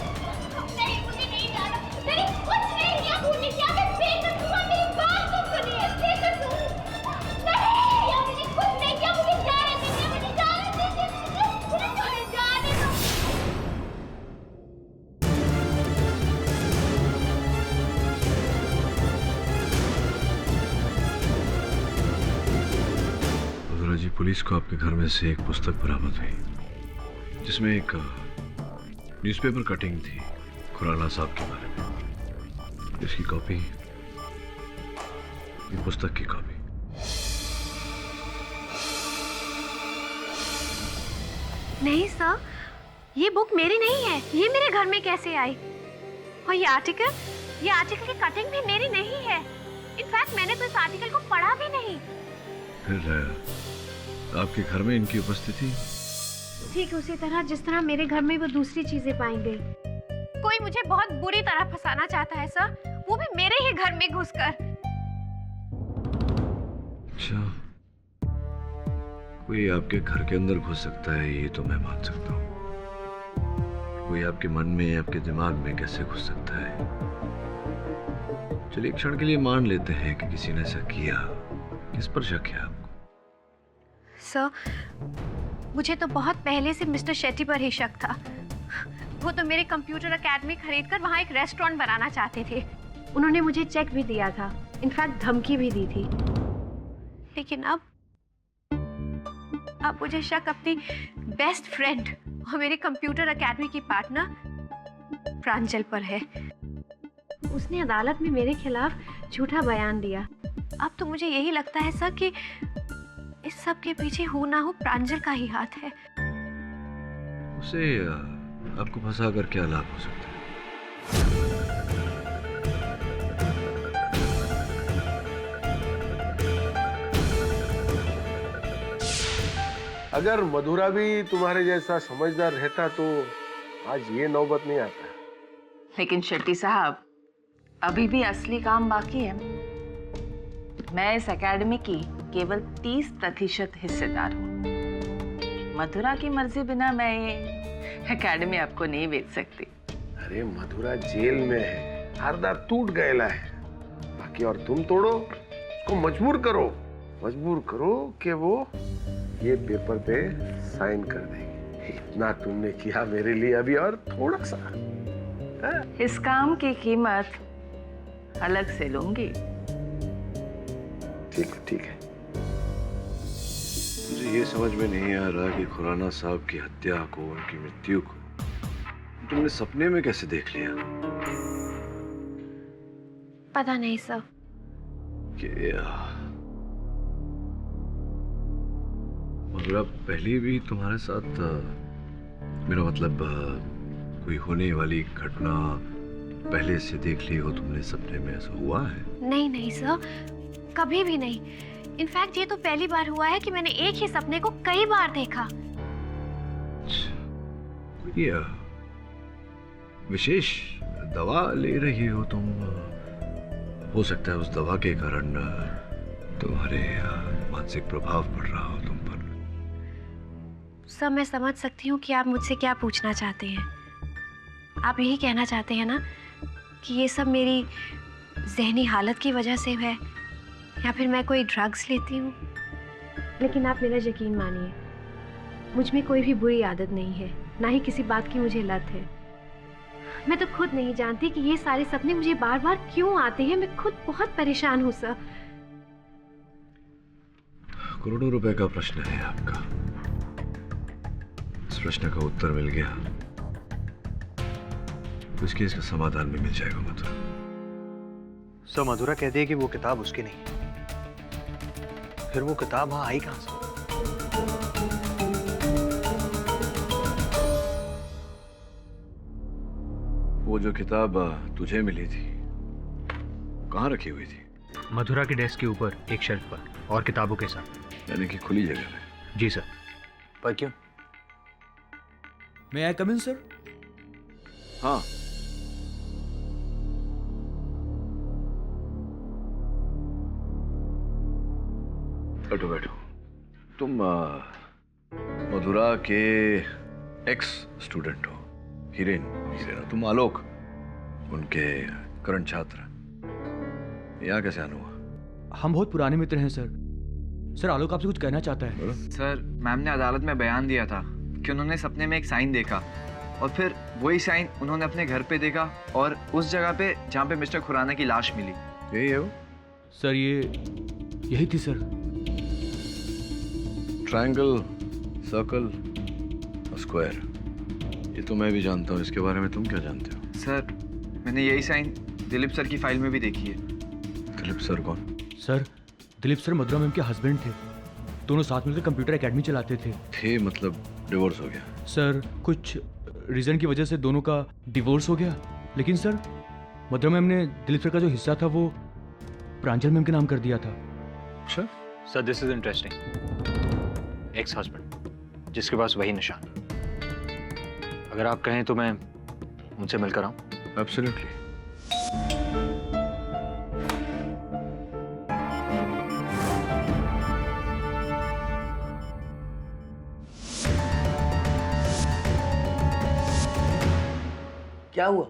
नहीं जाना। मैंने कुछ नहीं किया, खून नहीं किया। मैं बेकसूर हूँ, मेरी बात तो सुनिए। बेकसूर नहीं, या मुझे कुछ नहीं किया। मुझे जाने दीजिए, मुझे जाने दीजिए, मुझे जाने दो। मधुरा जी, पुलिस को आपके घर में से एक पुस्तक बरामद हुई जिसमें एक न्यूज़पेपर कटिंग थी खुराना साहब के बारे में। इसकी कॉपी, ये पुस्तक की कॉपी। नहीं सर, ये बुक मेरी नहीं है। ये मेरे घर में कैसे आई? और ये आर्टिकल की कटिंग भी मेरी नहीं है। इनफैक्ट मैंने तो इस आर्टिकल को पढ़ा भी नहीं। फिर आपके घर में इनकी उपस्थिति ठीक उसी तरह जिस तरह मेरे घर में वो दूसरी चीजें पाई गई। कोई मुझे बहुत बुरी तरह फंसाना चाहता है सर, वो भी मेरे ही घर में घुसकर। अच्छा, कोई आपके घर के अंदर घुस सकता है ये तो मैं मान सकता हूँ। कोई आपके मन में, आपके दिमाग में कैसे घुस सकता है? चलिए एक क्षण के लिए मान लेते हैं कि किसी ने ऐसा किया। किस पर शक है आपको? सर, मुझे तो बहुत पहले से मिस्टर शेट्टी पर ही शक था। वो तो मेरे कंप्यूटर एकेडमी खरीदकर वहाँ एक रेस्टोरेंट बनाना चाहते थे। उन्होंने मुझे चेक भी दिया था, इनफैक्ट धमकी भी दी थी। लेकिन अब मुझे शक अपनी बेस्ट फ्रेंड और मेरे कंप्यूटर एकेडमी की पार्टनर प्रांजल पर है। उसने अदालत में मेरे खिलाफ झूठा बयान दिया। अब तो मुझे यही लगता है सर कि इस सब के पीछे हो ना हो प्रांजल का ही हाथ है। उसे आपको फंसा कर क्या लाभ हो सकता है? अगर मधुरा भी तुम्हारे जैसा समझदार रहता तो आज ये नौबत नहीं आता। लेकिन शेट्टी साहब, अभी भी असली काम बाकी है। मैं इस एकेडमी की केवल 30% हिस्सेदार हूँ। मधुरा की मर्जी बिना मैं ये एकेडमी आपको नहीं बेच सकती। अरे मधुरा जेल में है, हरदा टूट गया है, बाकी और तुम तोड़ो, उसको मजबूर करो कि वो ये पेपर पे साइन कर देगी। इतना तुमने किया मेरे लिए, अभी और थोड़ा सा। इस काम की कीमत अलग से लूंगी। ठीक है। मुझे ये समझ में नहीं आ रहा कि खुराना साहब की हत्या को, उनकी मृत्यु को तुमने सपने में कैसे देख लिया? पता नहीं सर। मधुरा पहले भी तुम्हारे साथ, मेरा मतलब कोई होने वाली घटना पहले से देख ली हो तुमने सपने में, ऐसा हुआ है? नहीं सर, कभी भी नहीं। इनफैक्ट ये तो पहली बार हुआ है कि मैंने एक ही सपने को कई बार देखा। कोई विशेष दवा ले रही हो तुम? हो सकता है उस दवा के कारण तुम्हारे मानसिक प्रभाव पड़ रहा हो तुम पर। सर, मैं समझ सकती हूँ कि आप मुझसे क्या पूछना चाहते हैं। आप यही कहना चाहते हैं ना कि ये सब मेरी जहनी हालत की वजह से है, या फिर मैं कोई ड्रग्स लेती हूँ। लेकिन आप मेरा यकीन मानिए, मुझ में कोई भी बुरी आदत नहीं है, ना ही किसी बात की मुझे लत है। मैं तो खुद नहीं जानती कि ये सारे सपने मुझे बार बार क्यों आते हैं। मैं खुद बहुत परेशान हूँ सर। करोड़ों रुपए का प्रश्न है आपका। इस प्रश्न का उत्तर मिल गया तो इस केस का समाधान भी मिल जाएगा मधुरा। सर, मधुरा कहती है कि वो किताब उसकी नहीं, फिर वो किताब वहां आई कहां से? वो जो किताब तुझे मिली थी, कहाँ रखी हुई थी? मधुरा के डेस्क के ऊपर एक शेल्फ पर, और किताबों के साथ। यानी कि खुली जगह में? जी सर। पर क्यों? मैं आई कम इन सर? हाँ। बैठो। तुम मधुरा के एक्स स्टूडेंट हो, हिरेन, तुम आलोक, उनके करंट छात्र। यहाँ कैसे आना हुआ? हम बहुत पुराने मित्र हैं सर। सर, आलोक आपसे कुछ कहना चाहता है। सर, मैम ने अदालत में बयान दिया था कि उन्होंने सपने में एक साइन देखा, और फिर वही साइन उन्होंने अपने घर पे देखा, और उस जगह पे जहाँ पे मिस्टर खुराना की लाश मिली। यही है वो? सर, यही थी सर। ट्रायंगल, सर्कल और स्क्वायर, ये तो मैं भी जानता हूँ। इसके बारे में तुम क्या जानते हो? सर, मैंने यही साइन दिलीप सर की फाइल में भी देखी है। दिलीप सर कौन? सर, दिलीप सर मधुरा मैम के हस्बैंड थे। दोनों साथ मिलकर कंप्यूटर एकेडमी चलाते थे। मतलब डिवोर्स हो गया? सर, कुछ रीजन की वजह से दोनों का डिवोर्स हो गया। लेकिन सर, मधुरा मैम ने दिलीप सर का जो हिस्सा था वो प्रांजल मैम के नाम कर दिया था। अच्छा sir, this is interesting. Ex husband, जिसके पास वही निशान। अगर आप कहें तो मैं उनसे मिलकर आऊं? एब्सोल्युटली। क्या हुआ?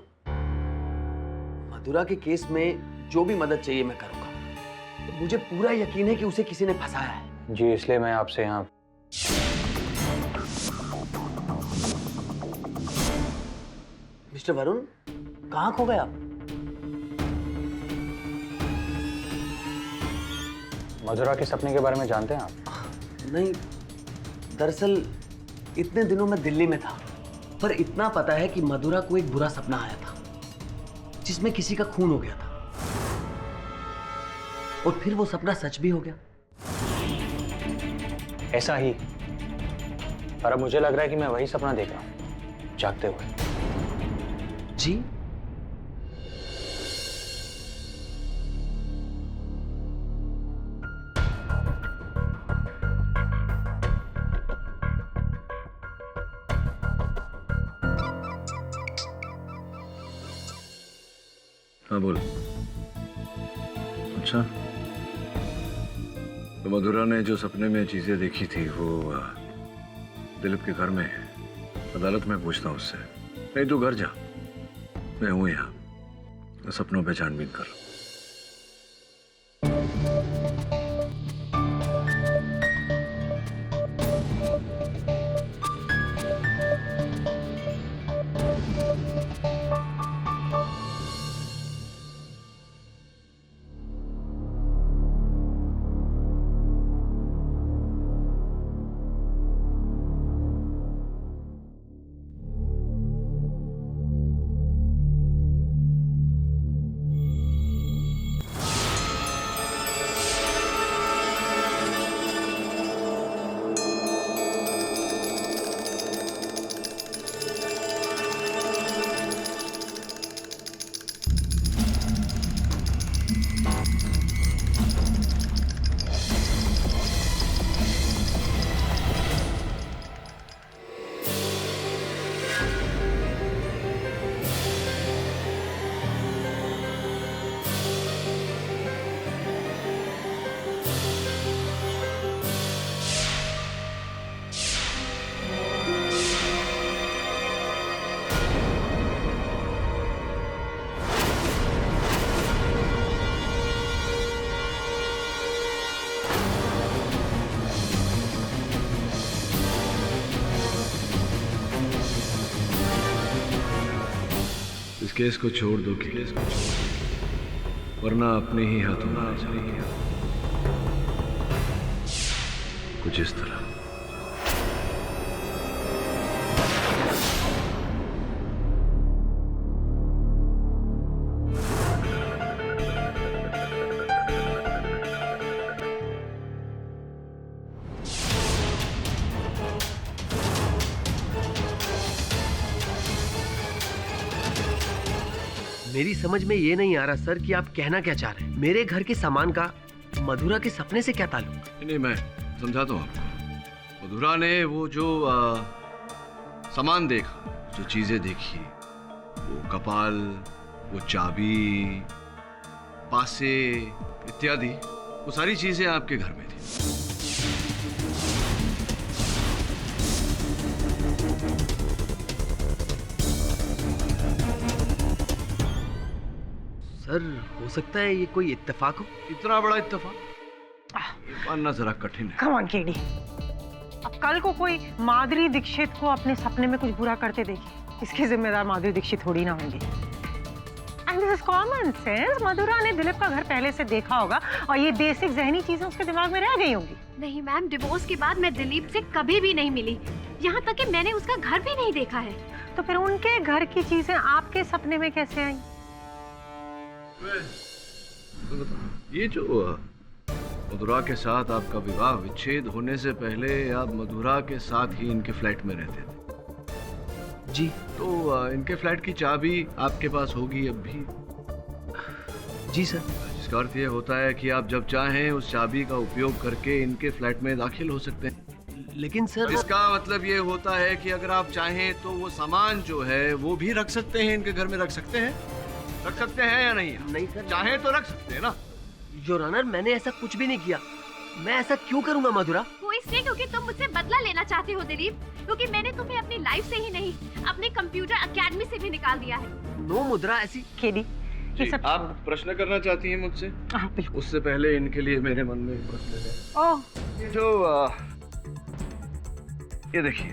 मधुरा के केस में जो भी मदद चाहिए मैं करूंगा। तो मुझे पूरा यकीन है कि उसे किसी ने फंसाया है। जी, इसलिए मैं आपसे यहाँ। मिस्टर वरुण, कहाँ खो गए आप? मधुरा के सपने के बारे में जानते हैं आप? नहीं, दरअसल इतने दिनों में दिल्ली में था, पर इतना पता है कि मधुरा को एक बुरा सपना आया था जिसमें किसी का खून हो गया था, और फिर वो सपना सच भी हो गया। ऐसा ही, पर अब मुझे लग रहा है कि मैं वही सपना देख रहा हूं, जागते हुए। जी? हाँ बोल। अच्छा, तो मधुरा ने जो सपने में चीजें देखी थी वो दिलीप के घर में है। अदालत में पूछता हूँ उससे। नहीं तू घर जा, मैं हूँ यहाँ, सपनों पे छानबीन कर। इस केस को छोड़ दो, केस को छोड़ दो, वरना अपने ही हाथों में आ जाएगी। कुछ इस तरह। मेरी समझ में ये नहीं आ रहा सर कि आप कहना क्या चाह रहे हैं। मेरे घर के सामान का मधुरा के सपने से क्या ताल्लुक? नहीं, मैं समझाता हूँ आपको। मधुरा ने वो जो सामान देखा, जो चीजें देखी, वो कपाल, वो चाबी, पासे इत्यादि, वो सारी चीजें आपके घर में थी। सर हो सकता है ये कोई इत्तेफाक हो। इतना बड़ा इत्तेफाक मानना जरा कठिन है। कम ऑन केडी, अब कल को कोई माधुरी दीक्षित को अपने सपने में कुछ बुरा करते देखी, इसके जिम्मेदार माधुरी दीक्षित थोड़ी ना होंगी। And this is common sense. Madhura ने दिलीप का घर पहले से देखा होगा और ये बेसिक जहनी चीजें उसके दिमाग में रह गई होंगी। नहीं मैम, डिवोर्स के बाद मैं दिलीप से कभी भी नहीं मिली, यहाँ तक कि मैंने उसका घर भी नहीं देखा है। तो फिर उनके घर की चीजें आपके सपने में कैसे आई? ये जो मधुरा के साथ आपका विवाह विच्छेद होने से पहले आप मधुरा के साथ ही इनके फ्लैट में रहते थे जी। तो इनके फ्लैट की चाबी आपके पास होगी अब भी? जी सर। जिसका अर्थ ये होता है कि आप जब चाहें उस चाबी का उपयोग करके इनके फ्लैट में दाखिल हो सकते हैं। लेकिन सर इसका मतलब ये होता है कि अगर आप चाहें तो वो सामान जो है वो भी रख सकते हैं, इनके घर में रख सकते हैं। रख सकते हैं या नहीं? नहीं सर। चाहे तो रख सकते हैं ना। योर ऑनर, मैंने ऐसा कुछ भी नहीं किया। मैं ऐसा क्यों करूंगा मधुरा? वो इसलिए क्योंकि तुम मुझसे बदला लेना चाहते हो दिलीप, क्योंकि मैंने तुम्हें अपनी लाइफ से ही नहीं, अपने कंप्यूटर एकेडमी से भी निकाल दिया है। नो मुद्रा, ऐसी केडी, ये सब आप प्रश्न करना चाहती हैं मुझसे? हाँ बिल्कुल। उससे पहले इनके लिए मेरे मन में एक प्रश्न है। ओह, ये जो ये देखिए,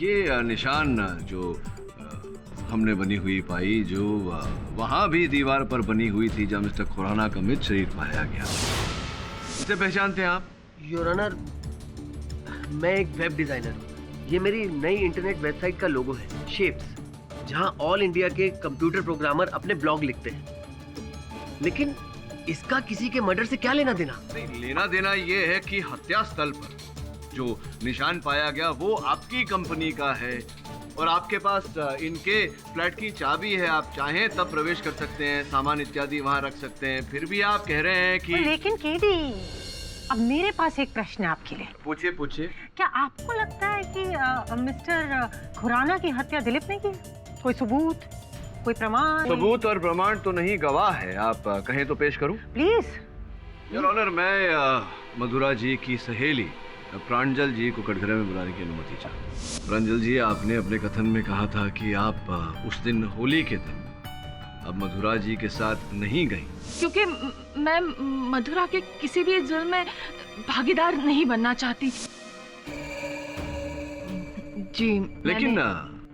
ये निशान जो हमने बनी हुई पाई, जो वहां भी दीवार पर बनी हुई थी जब मिस्टर खुराना का मृत शरीर पाया गया। इसे पहचानते हैं आप? योर ऑनर, मैं एक वेब डिजाइनर हूँ। ये मेरी नई इंटरनेट वेबसाइट का लोगो है, शेप्स, जहाँ ऑल इंडिया के कंप्यूटर प्रोग्रामर अपने ब्लॉग लिखते हैं। लेकिन इसका किसी के मर्डर से क्या लेना देना? नहीं, लेना देना ये है कि हत्या स्थल पर जो निशान पाया गया वो आपकी कंपनी का है और आपके पास इनके फ्लैट की चाबी है। आप चाहें तब प्रवेश कर सकते हैं, सामान इत्यादि वहां रख सकते हैं। फिर भी आप कह रहे हैं कि लेकिन केडी, अब मेरे पास एक प्रश्न है आपके लिए। पूछिए पूछिए। क्या आपको लगता है कि मिस्टर खुराना की हत्या दिलीप ने की? कोई सबूत, कोई प्रमाण? सबूत और प्रमाण तो नहीं, गवाह है। आप कहें तो पेश करूं? प्लीज। योर ऑनर, मैं मधुरा जी की सहेली प्रांजल जी को कटघरे में बुलाने की अनुमति चाहता। प्रांजल जी, आपने अपने कथन में कहा था कि आप उस दिन होली के दिन अब मधुरा जी के साथ नहीं गई, क्योंकि मैं मधुरा के किसी भी जुल्म में भागीदार नहीं बनना चाहती। जी लेकिन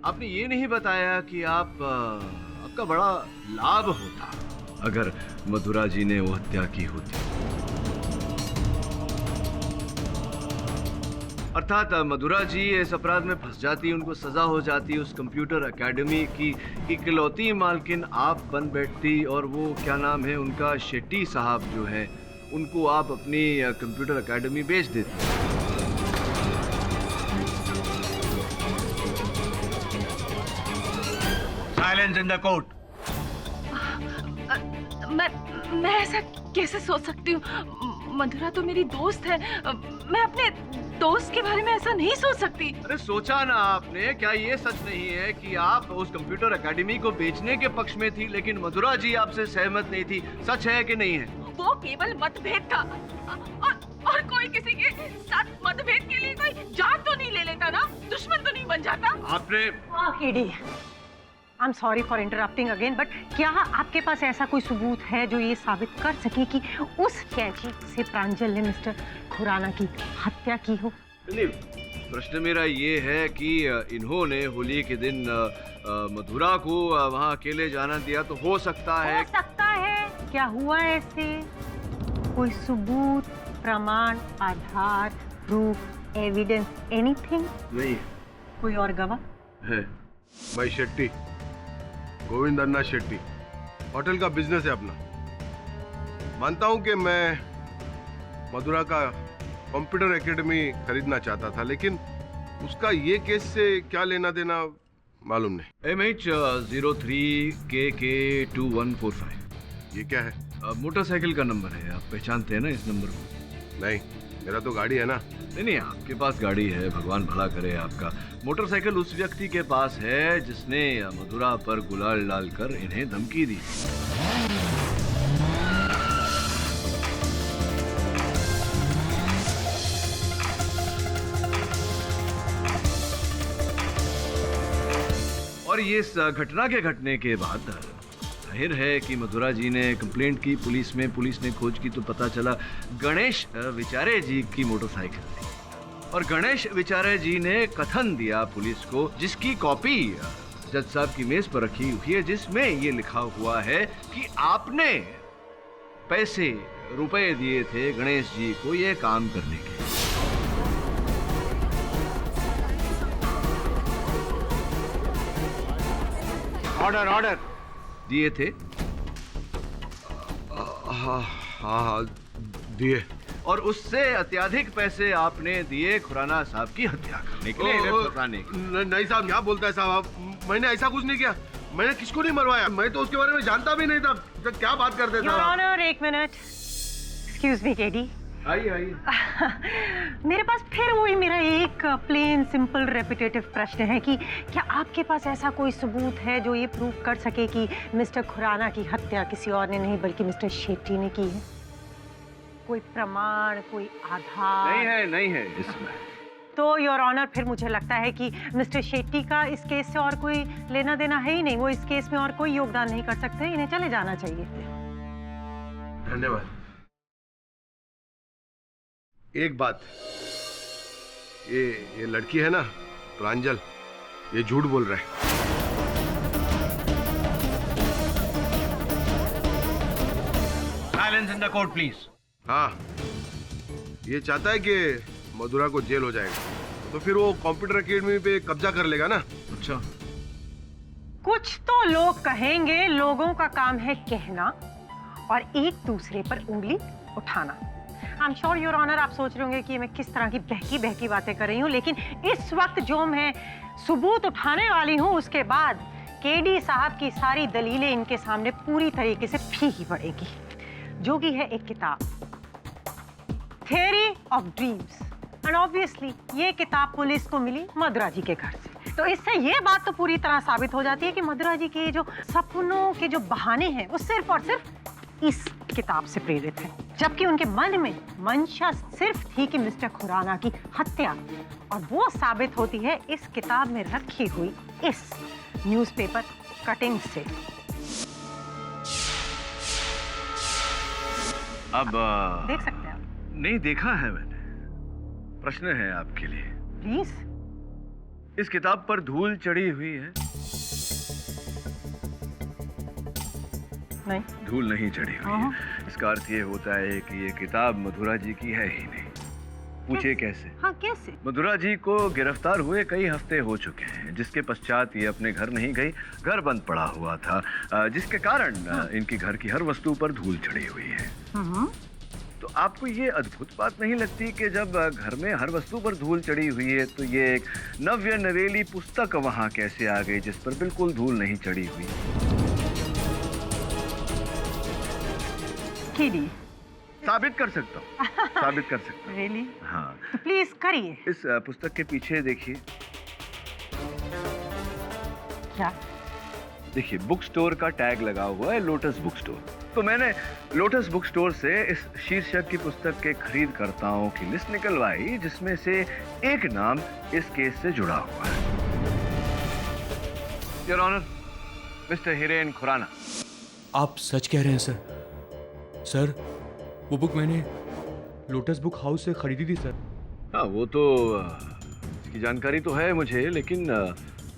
आपने ये नहीं बताया कि आपका बड़ा लाभ होता अगर मधुरा जी ने वो हत्या की होती। अर्थात मधुरा जी इस अपराध में फंस जाती, उनको सजा हो जाती, उस कंप्यूटर एकेडमी की इकलौती मालकिन आप बन बैठती, और वो क्या नाम है उनका, शेट्टी साहब जो है, उनको आप अपनी कंप्यूटर एकेडमी बेच देती। Silence in the court. मैं ऐसा कैसे सोच सकती हूँ? मधुरा तो मेरी दोस्त है। मैं अपने दोस्त के बारे में ऐसा नहीं सोच सकती। अरे सोचा ना आपने? क्या ये सच नहीं है कि आप उस कंप्यूटर एकेडमी को बेचने के पक्ष में थी, लेकिन मधुरा जी आपसे सहमत नहीं थी? सच है कि नहीं है? वो केवल मतभेद था, और कोई किसी के साथ मतभेद के लिए कोई जान तो नहीं ले लेता ना, दुश्मन तो नहीं बन जाता। आपने KD, I am sorry for interrupting again, but क्या आपके पास ऐसा कोई सबूत है जो ये साबित कर सके कि उस कैंची से प्रांजल ने मिस्टर खुराना की हत्या की हो? नहीं, प्रश्न मेरा ये है कि इन्होंने होली के दिन मधुरा को वहाँ अकेले जाना दिया, तो हो सकता है क्या हुआ ऐसे? कोई सबूत, प्रमाण, आधार, प्रूफ, एविडेंस, एनीथिंग? नहीं। कोई और गवाह है? भाई शेट्टी, गोविंद अन्ना शेट्टी, होटल का बिजनेस है अपना। मानता हूं कि मैं मधुरा का कंप्यूटर एकेडमी खरीदना चाहता था, लेकिन उसका ये केस से क्या लेना देना मालूम नहीं। MH03KK2145। ये क्या है? मोटरसाइकिल का नंबर है, आप पहचानते हैं ना इस नंबर को? नहीं, मेरा तो गाड़ी है ना। नहीं, आपके पास गाड़ी है, भगवान भला करे आपका। मोटरसाइकिल उस व्यक्ति के पास है जिसने मधुरा पर गुलाल डालकर इन्हें धमकी दी। और ये इस घटना के घटने के बाद जाहिर है कि मधुरा जी ने कंप्लेंट की पुलिस में, पुलिस ने खोज की तो पता चला गणेश विचारे जी की मोटरसाइकिल थी, और गणेश विचारे जी ने कथन दिया पुलिस को, जिसकी कॉपी जज साहब की मेज पर रखी हुई है, जिसमें ये लिखा हुआ है कि आपने रुपए दिए थे गणेश जी को ये काम करने के। ऑर्डर दिए थे? हाँ दिए। और उससे अत्यधिक पैसे आपने दिए खुराना साहब की हत्या करने के लिए, इन्हें फंसाने के लिए। नहीं साहब, क्या बोलता है साहब? मैंने ऐसा कुछ नहीं किया, मैंने किसको नहीं मरवाया, मैं तो उसके बारे में जानता भी नहीं था। तो क्या बात करते थे? योर ऑनर, एक मिनट, एक्सक्यूज मी केडी। आइए। मेरे पास फिर वही मेरा एक प्लेन सिंपल रेपिटेटिव प्रश्न है कि क्या आपके पास ऐसा कोई सबूत है जो ये प्रूव कर सके कि मिस्टर खुराना की हत्या किसी और ने नहीं बल्कि मिस्टर शेट्टी ने की है? कोई प्रमाण, कोई आधार? नहीं है इसमें। तो योर ऑनर, फिर मुझे लगता है कि मिस्टर शेट्टी का इस केस से और कोई लेना देना है ही नहीं। वो इस केस में और कोई योगदान नहीं कर सकते, इन्हें चले जाना चाहिए। धन्यवाद। एक बात, ये लड़की है ना प्रांजल, ये झूठ बोल रहा है। Silence in the court please. हाँ, ये चाहता है कि मधुरा को जेल हो जाएगा, तो फिर वो कंप्यूटर एकेडमी पे कब्जा कर लेगा ना। अच्छा, कुछ तो लोग कहेंगे, लोगों का काम है कहना और एक दूसरे पर उंगली उठाना। I am sure your honour, आप सोच रहे होंगे कि मैं किस तरह की बहकी बहकी बातें कर रही हूँ, लेकिन इस वक्त जो मैं सबूत उठाने वाली हूँ उसके बाद केडी साहब की सारी दलीलें इनके सामने पूरी तरीके से फीकी पड़ेगी, जो कि है एक किताब, theory of dreams. And obviously ये किताब पुलिस को मिली मधुरा जी के घर से। तो इससे ये बात तो पूरी तरह साबित हो जाती है कि मधुरा जी के जो सपनों के जो बहाने हैं वो सिर्फ और सिर्फ इस किताब से प्रेरित है, जबकि उनके मन में मंशा सिर्फ थी कि मिस्टर खुराना की हत्या, और वो साबित होती है इस किताब में रखी हुई इस न्यूज़पेपर कटिंग से। अब देख सकते हैं आप। नहीं देखा है मैंने। प्रश्न है आपके लिए। प्लीज। इस किताब पर धूल चढ़ी हुई है? नहीं, धूल नहीं चढ़ी हुई है। इसका अर्थ ये होता है कि ये किताब मधुरा जी की है ही नहीं। पूछे कैसे? हाँ, कैसे? मधुरा जी को गिरफ्तार हुए कई हफ्ते हो चुके हैं, जिसके पश्चात ये अपने घर नहीं गई। घर बंद पड़ा हुआ था, जिसके कारण इनकी घर की हर वस्तु पर धूल चढ़ी हुई है। तो आपको ये अद्भुत बात नहीं लगती कि जब घर में हर वस्तु पर धूल चढ़ी हुई है तो ये एक नव्य नवेली पुस्तक वहां कैसे आ गई जिस पर बिल्कुल धूल नहीं चढ़ी हुई? साबित कर सकता हूँ, साबित कर सकता हूँ। Really? हाँ, तो प्लीज करिए। इस पुस्तक के पीछे देखिए। क्या? देखिए, बुक स्टोर का टैग लगा हुआ है, लोटस बुक स्टोर। तो मैंने लोटस बुक स्टोर से इस शीर्षक की पुस्तक के खरीदकर्ताओं की लिस्ट निकलवाई, जिसमें से एक नाम इस केस से जुड़ा हुआ है। Your honour, mister Hiren Khurana. आप सच कह रहे हैं सर? सर, वो बुक मैंने लोटस बुक हाउस से खरीदी थी सर। हाँ, वो तो इसकी जानकारी तो है मुझे, लेकिन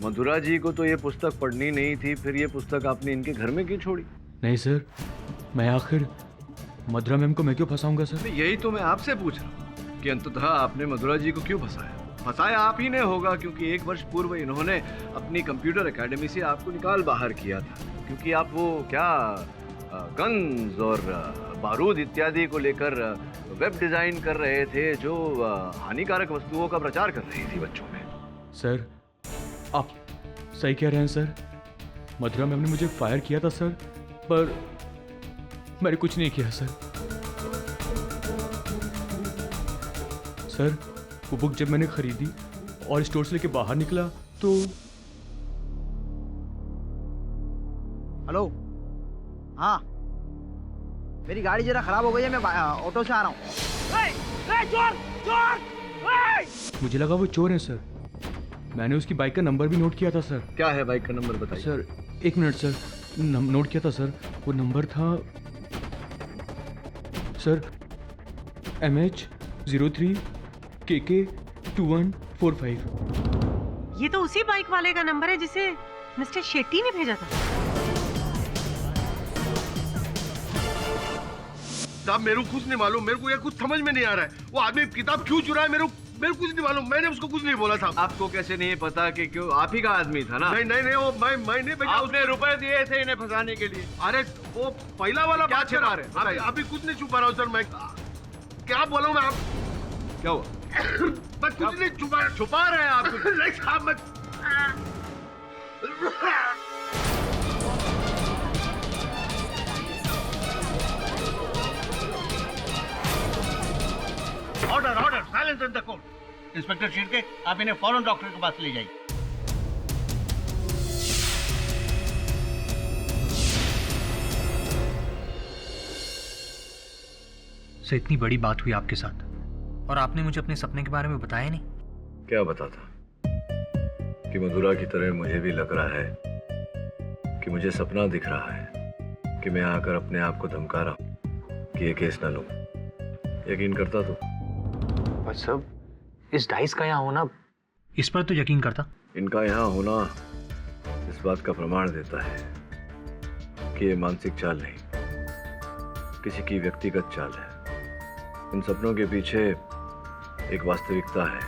मधुरा जी को तो ये पुस्तक पढ़नी नहीं थी, फिर ये पुस्तक आपने इनके घर में क्यों छोड़ी? नहीं सर, मैं आखिर मधुरा मैम को मैं क्यों फंसाऊंगा सर? यही तो मैं आपसे पूछ रहा हूँ कि अंततः आपने मधुरा जी को क्यों फंसाया? फंसाया आप ही ने होगा, क्योंकि 1 वर्ष पूर्व इन्होंने अपनी कंप्यूटर एकेडमी से आपको निकाल बाहर किया था, क्योंकि आप वो क्या गन्स और बारूद इत्यादि को लेकर वेब डिजाइन कर रहे थे, जो हानिकारक वस्तुओं का प्रचार कर रही थी बच्चों में। सर, आप सही कह रहे हैं सर। मधुरा मैम ने मुझे फायर किया था सर, पर मैंने कुछ नहीं किया सर। सर, वो बुक जब मैंने खरीदी और स्टोर से लेके बाहर निकला तो हेलो, हाँ, मेरी गाड़ी जरा खराब हो गई है, मैं ऑटो से आ रहा हूँ। मुझे लगा वो चोर है सर। मैंने उसकी बाइक का नंबर भी नोट किया था सर। क्या है बाइक का नंबर बताइए? सर 1 मिनट सर, नोट किया था सर। वो नंबर था सर MH03 KK 2145। ये तो उसी बाइक वाले का नंबर है जिसे मिस्टर शेट्टी ने भेजा था। साहब, मेरे को कुछ नहीं मालूम, मेरे को ये कुछ समझ में नहीं आ रहा है। वो आदमी किताब क्यों चुराया, मेरे को कुछ नहीं मालूम। मैंने उसको कुछ नहीं बोला था। आपको कैसे नहीं पता कि क्यों? आप ही का आदमी था ना? नहीं नहीं नहीं, वो मैं नहीं भेजा। आपने रुपए दिए थे इन्हें फंसाने के लिए। अरे वो पहला वाला बात छुपा रहे। अभी कुछ नहीं छुपा रहा हूँ सर। मैं क्या बोला हूँ मैं? आप क्या हुआ? मैं कुछ नहीं छुपा रहे हैं आप। नहीं साहब, मैं order order, silence in the court. Inspector Shirke, आप इन्हें फौरन डॉक्टर के पास ले जाइए। से इतनी बड़ी बात हुई आपके साथ और आपने मुझे अपने सपने के बारे में बताया नहीं। क्या बताता कि मधुरा की तरह मुझे भी लग रहा है कि मुझे सपना दिख रहा है कि मैं आकर अपने आप को धमका रहा हूं कि ये केस ना लूं। यकीन करता तो। पर सब इस डाइस का यहाँ होना, इस पर तो यकीन करता। इनका यहाँ होना इस बात का प्रमाण देता है कि ये मानसिक चाल नहीं, किसी की व्यक्तिगत चाल है। इन सपनों के पीछे एक वास्तविकता है,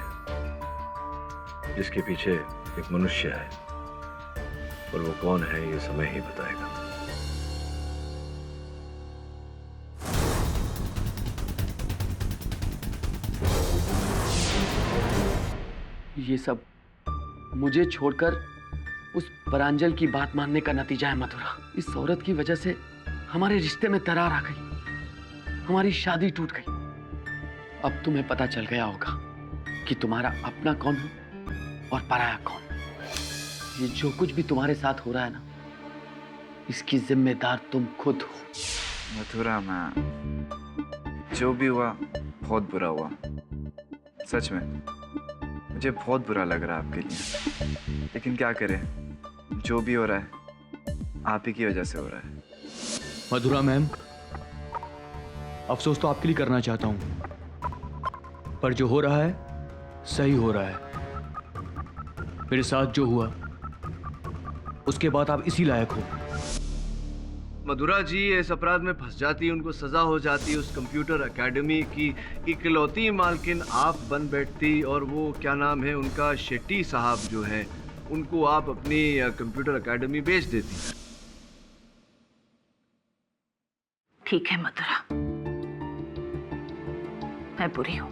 जिसके पीछे एक मनुष्य है, और वो कौन है ये समय ही बताएगा। ये सब मुझे छोड़कर उस परांजल की बात मानने का नतीजा है मधुरा। इस औरत की वजह से हमारे रिश्ते में दरार आ गई, हमारी शादी टूट गई। अब तुम्हें पता चल गया होगा कि तुम्हारा अपना कौन है और पराया कौन। ये जो कुछ भी तुम्हारे साथ हो रहा है ना, इसकी जिम्मेदार तुम खुद हो। मथुरा मैम, जो भी हुआ बहुत बुरा हुआ, सच में मुझे बहुत बुरा लग रहा है आपके लिए, लेकिन क्या करें, जो भी हो रहा है आप ही की वजह से हो रहा है। मधुरा मैम, अफसोस तो आपके लिए करना चाहता हूं, पर जो हो रहा है सही हो रहा है। मेरे साथ जो हुआ उसके बाद आप इसी लायक हो। मधुरा जी इस अपराध में फंस जाती, उनको सजा हो जाती, उस कंप्यूटर एकेडमी की इकलौती मालकिन आप बन बैठती, और वो क्या नाम है उनका, शेट्टी साहब जो है, उनको आप अपनी कंप्यूटर एकेडमी बेच देती। ठीक है मधुरा, मैं बुरी हूं,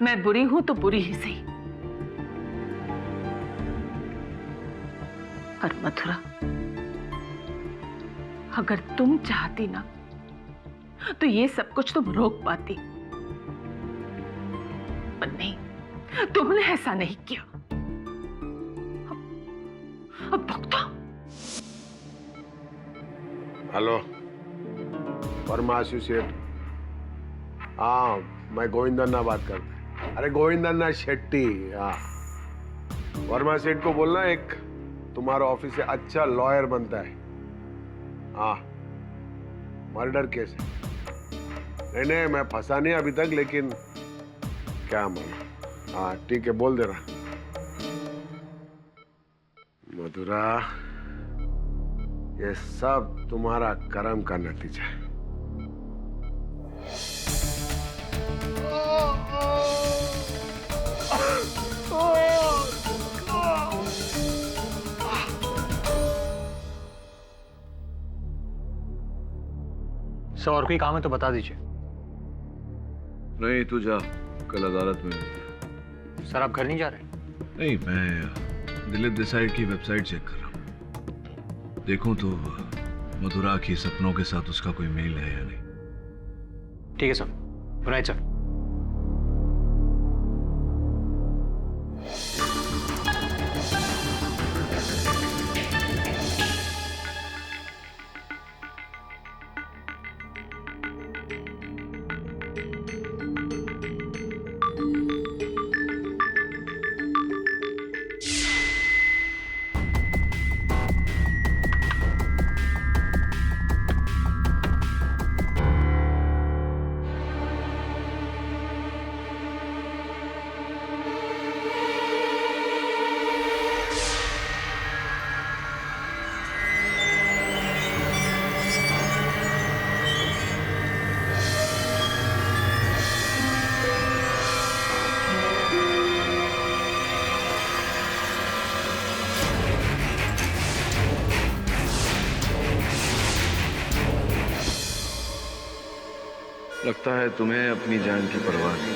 मैं बुरी हूं तो बुरी ही सही। पर मथुरा, अगर तुम चाहती ना तो ये सब कुछ तुम रोक पाती, पर नहीं, तुमने ऐसा नहीं किया। अब भुगतो। Hello, Verma associate. हाँ, मैं गोविंदन्ना बात करता हूँ। अरे गोविंदन्ना शेट्टी। हाँ, वर्मा सेठ को बोलना एक तुम्हारा ऑफिस से अच्छा लॉयर बनता है। हाँ, मर्डर केस है। नहीं, मैं फंसा नहीं अभी तक, लेकिन क्या मालूम। हाँ ठीक है, बोल दे रहा। मधुरा, ये सब तुम्हारा कर्म का नतीजा है। सर, और कोई काम है तो बता दीजिए। नहीं, तू जा, कल अदालत में मिलते। सर, आप घर नहीं जा रहे? नहीं, मैं दिलीप देसाई की वेबसाइट चेक कर रहा हूँ, देखूं तो मधुरा की सपनों के साथ उसका कोई मेल है या नहीं। ठीक है सर, गुड नाइट सर। लगता है तुम्हें अपनी जान की परवाह नहीं,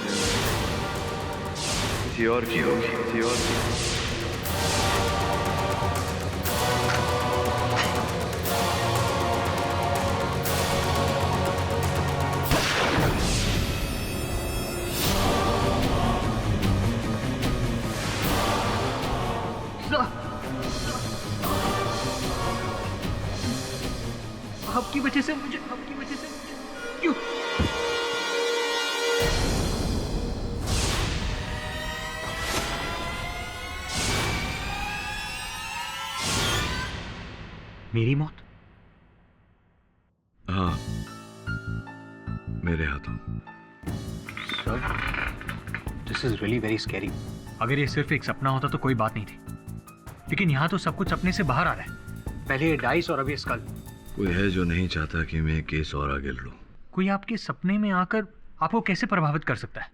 किसी और की होगी, किसी और की। आपकी वजह से मुझे क्यों? मेरी मौत? हाँ, मेरे हाथों। Sir, this is really very scary. अगर ये सिर्फ एक सपना होता तो कोई बात नहीं थी, लेकिन यहाँ तो सब कुछ सपने से बाहर आ रहा है। पहले ये डाइस और अभी स्कल। कोई है जो नहीं चाहता कि मैं केस और आगे लड़ूं। कोई आपके सपने में आकर आपको कैसे प्रभावित कर सकता है?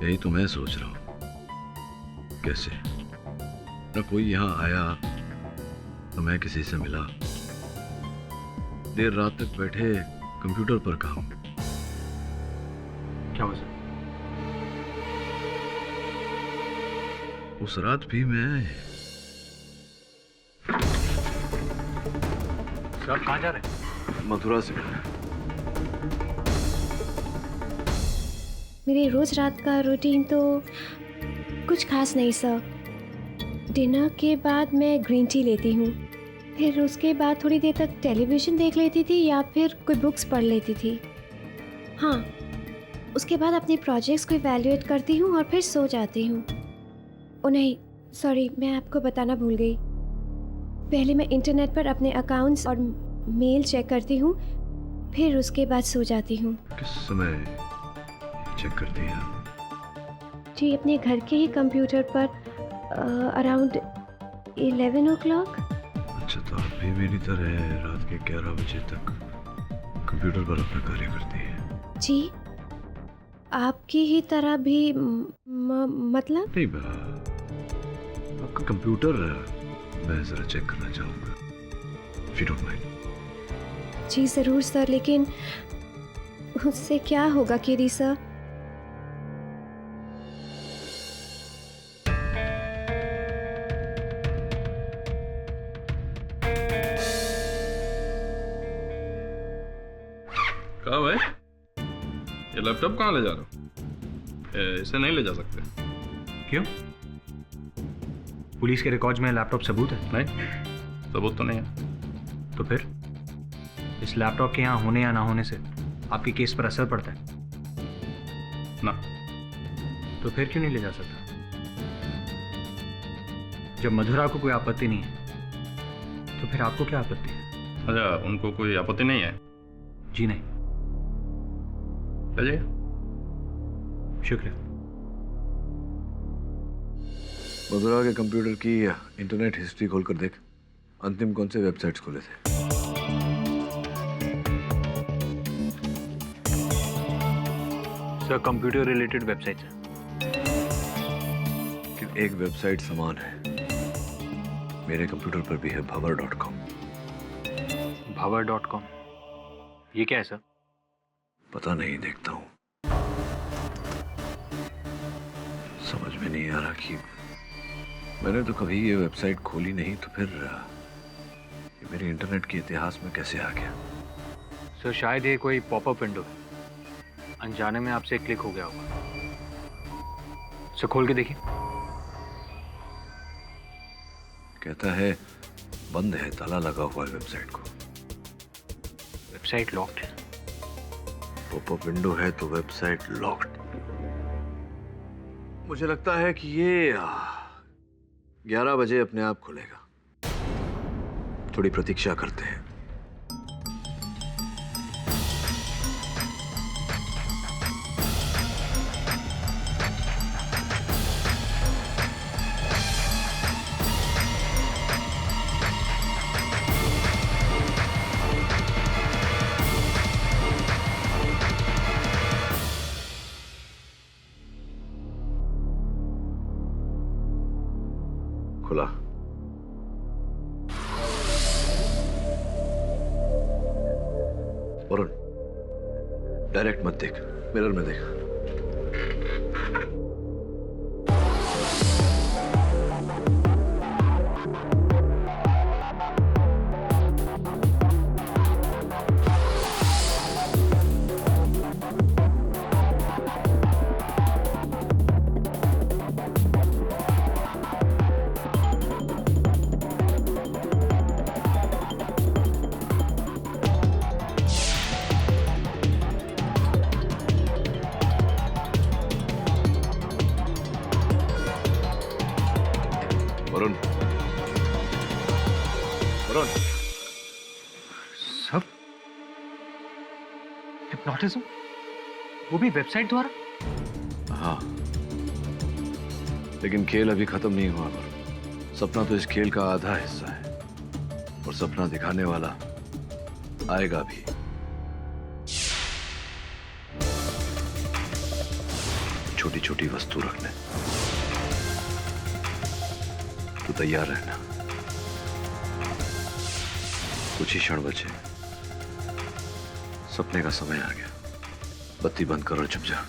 यही तो मैं सोच रहा हूं, कैसे? न कोई यहाँ आया, न मैं किसी से मिला। देर रात तक बैठे कंप्यूटर पर काम। क्या हुआ सर? उस रात भी मैं। सर, आप कहाँ जा रहे हैं? मथुरा से। मेरी रोज रात का रूटीन तो कुछ खास नहीं सर। डिनर के बाद मैं ग्रीन टी लेती हूँ, फिर उसके बाद थोड़ी देर तक टेलीविज़न देख लेती थी या फिर कोई बुक्स पढ़ लेती थी। हाँ, उसके बाद अपने प्रोजेक्ट्स को इवैल्यूएट करती हूँ और फिर सो जाती हूँ। ओ नहीं, सॉरी, मैं आपको बताना भूल गई। पहले मैं इंटरनेट पर अपने अकाउंट्स और मेल चेक करती हूँ, फिर उसके बाद सो जाती हूँ। किस समय चेक करती हैं? जी, अपने घर के ही कंप्यूटर पर अराउंड 11 o'clock। अच्छा, तो आप भी मेरी तरह रात के 11 बजे तक कंप्यूटर पर अपना कार्य करती हैं? जी, आपकी ही तरह भी मतलब? नहीं, आपका कंप्यूटर मैं जरा चेक करना चाहूँगा, if you don't mind। जी ज़रूर सर, लेकिन उससे क्या होगा केरी सर? कहा भाई, ये लैपटॉप कहाँ ले जा रहे हो? इसे नहीं ले जा सकते। क्यों? पुलिस के रिकॉर्ड्स में लैपटॉप सबूत है? नहीं, सबूत तो नहीं है। तो फिर इस लैपटॉप के यहाँ होने या ना होने से आपके केस पर असर पड़ता है ना? तो फिर क्यों नहीं ले जा सकता? जब मधुरा को कोई आपत्ति नहीं है तो फिर आपको क्या आपत्ति है? अच्छा, उनको कोई आपत्ति नहीं है? जी नहीं। ले जाइए। शुक्रिया। मधुरा के कंप्यूटर की इंटरनेट हिस्ट्री खोलकर देख, अंतिम कौन से वेबसाइट्स खोले थे? सर, कंप्यूटर रिलेटेड वेबसाइट्स हैं। एक वेबसाइट समान है मेरे कंप्यूटर पर भी है, भंवर.com। भंवर.com, ये क्या है सर? पता नहीं, देखता हूँ। समझ में नहीं आ रहा कि मैंने तो कभी ये वेबसाइट खोली नहीं, तो फिर ये मेरे इंटरनेट के इतिहास में कैसे आ गया? सर, शायद ये कोई पॉपअप विंडो है, अनजाने में आपसे क्लिक हो गया होगा। सर, खोल के देखिए। कहता है बंद है, ताला लगा हुआ है वेबसाइट को। वेबसाइट लॉक्ड है। पॉपअप विंडो है तो वेबसाइट लॉक्ड। मुझे लगता है कि ये 11 बजे अपने आप खुलेगा। थोड़ी प्रतीक्षा करते हैं। खुला। वरुण, डायरेक्ट मत देख, मिरर में देख। वरुण, वरुण, सब हिप्नोटिज्म, वो भी वेबसाइट द्वारा? हाँ, लेकिन खेल अभी खत्म नहीं हुआ वरुण। सपना तो इस खेल का आधा हिस्सा है और सपना दिखाने वाला आएगा भी। छोटी छोटी वस्तु रखने, तो तैयार रहना। कुछ ही क्षण बचे, सपने का समय आ गया। बत्ती बंद करो, चुप जा।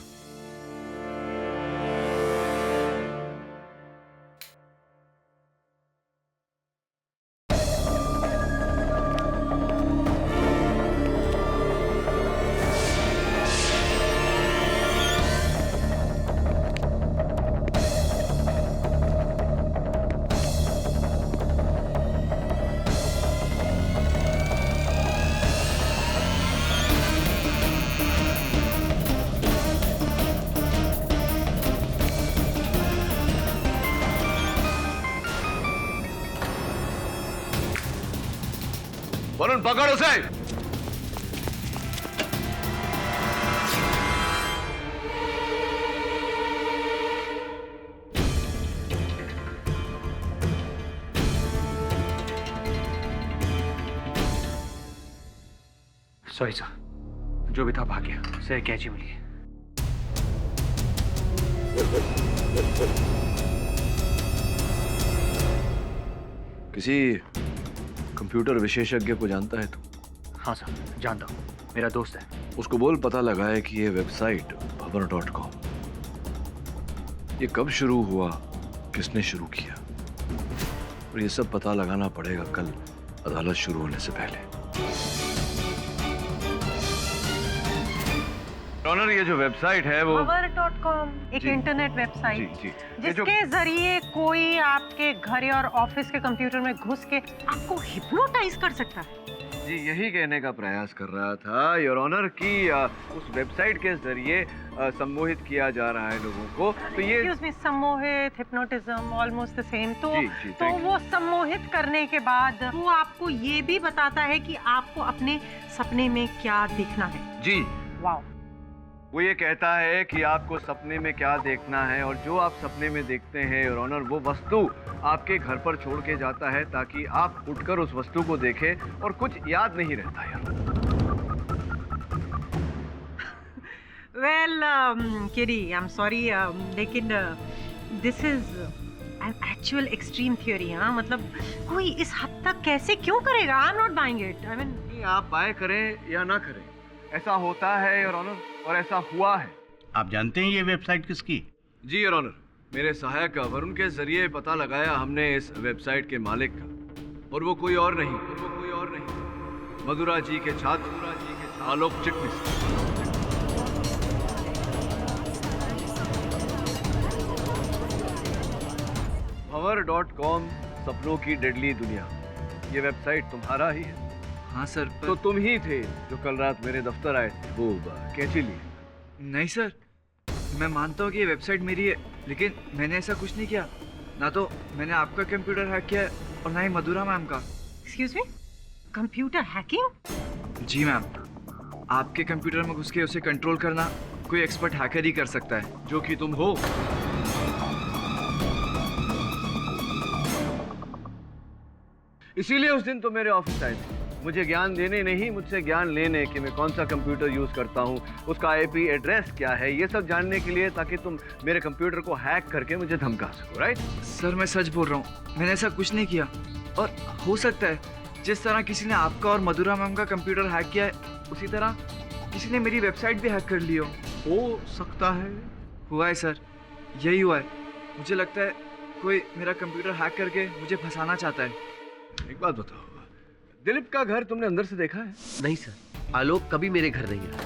वरुण पकड़ उसे। सॉरी सर, जो भी था भाग गया। सर कैची मिली है। किसी कंप्यूटर विशेषज्ञ को जानता है तू? हाँ सर, जानता हूँ, मेरा दोस्त है। उसको बोल पता लगाए कि ये वेबसाइट भंवर.com ये कब शुरू हुआ, किसने शुरू किया, और ये सब पता लगाना पड़ेगा कल अदालत शुरू होने से पहले। ऑनर, ये जो वेबसाइट है वो Power.com एक इंटरनेट वेबसाइट जी। जिसके जरिए कोई आपके घर और ऑफिस के कंप्यूटर में घुस के आपको हिप्नोटाइज कर सकता है। जी, यही कहने का प्रयास कर रहा था योर ऑनर कि उस वेबसाइट के जरिए सम्मोहित किया जा रहा है लोगों को। तो ये Excuse me, सम्मोहित, हिप्नोटिज्म ऑलमोस्ट द सेम। तो जी, तो वो सम्मोहित करने के बाद वो आपको ये भी बताता है कि आपको अपने सपने में क्या देखना है। जी, वाओ। वो ये कहता है कि आपको सपने में क्या देखना है, और जो आप सपने में देखते हैं योर ऑनर, वो वस्तु आपके घर पर छोड़ के जाता है ताकि आप उठकर उस वस्तु को देखें और कुछ याद नहीं रहता यार। वेल किरी, आई एम सॉरी, लेकिन this is an actual extreme theory. हाँ, मतलब कोई इस हद तक कैसे क्यों करेगा? I am not buying it. I mean, आप बाय करें या ना करें, ऐसा होता है योर ऑनर, और ऐसा हुआ है। आप जानते हैं ये वेबसाइट किसकी? जी योर ऑनर, मेरे सहायक वरुण के जरिए पता लगाया हमने इस वेबसाइट के मालिक का, और वो कोई और नहीं, मधुरा जी के छात्र आलोक चिटनिस। भंवर.com सपनों की डेडली दुनिया, ये वेबसाइट तुम्हारा ही है। हाँ सर, तो तुम ही थे जो कल रात मेरे दफ्तर आए थे वो कैची लिए? नहीं सर, मैं मानता हूँ कि ये वेबसाइट मेरी है, लेकिन मैंने ऐसा कुछ नहीं किया। ना तो मैंने आपका कंप्यूटर हैक किया है और ना ही मधुरा मैम का। Excuse me, computer hacking? जी मैम, आपके कंप्यूटर में घुस के उसे कंट्रोल करना कोई एक्सपर्ट हैकर ही कर सकता है, जो कि तुम हो। इसीलिए उस दिन तो मेरे ऑफिस आए थे, मुझे ज्ञान देने नहीं, मुझसे ज्ञान लेने कि मैं कौन सा कंप्यूटर यूज करता हूँ, उसका आईपी एड्रेस क्या है, ये सब जानने के लिए, ताकि तुम मेरे कंप्यूटर को हैक करके मुझे धमका सको। राइट सर, मैं सच बोल रहा हूँ, मैंने ऐसा कुछ नहीं किया। और हो सकता है जिस तरह किसी ने आपका और मधुरा मैम का कंप्यूटर हैक किया है, उसी तरह किसी ने मेरी वेबसाइट भी हैक कर ली हो सकता है। हुआ है सर, यही हुआ है। मुझे लगता है कोई मेरा कंप्यूटर हैक करके मुझे फंसाना चाहता है। एक बात बताओ, दिलीप का घर तुमने अंदर से देखा है? नहीं सर, आलोक कभी मेरे घर नहीं आया,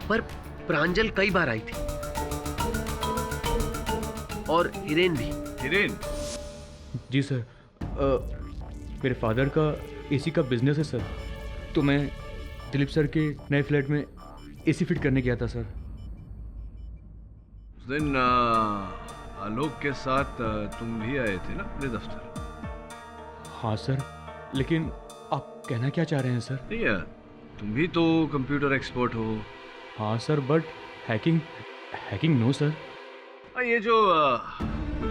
पर प्रांजल कई बार आई थी, और हिरेन भी। हिरेन? जी सर, मेरे फादर का एसी का बिजनेस है सर, तो मैं दिलीप सर के नए फ्लैट में एसी फिट करने गया था सर। उस दिन आलोक के साथ तुम भी आए थे ना मेरे दफ्तर? हाँ सर, लेकिन आप कहना क्या चाह रहे हैं सर? नहीं यार, तुम भी तो कंप्यूटर एक्सपर्ट हो। हाँ sir, but hacking no sir. ये जो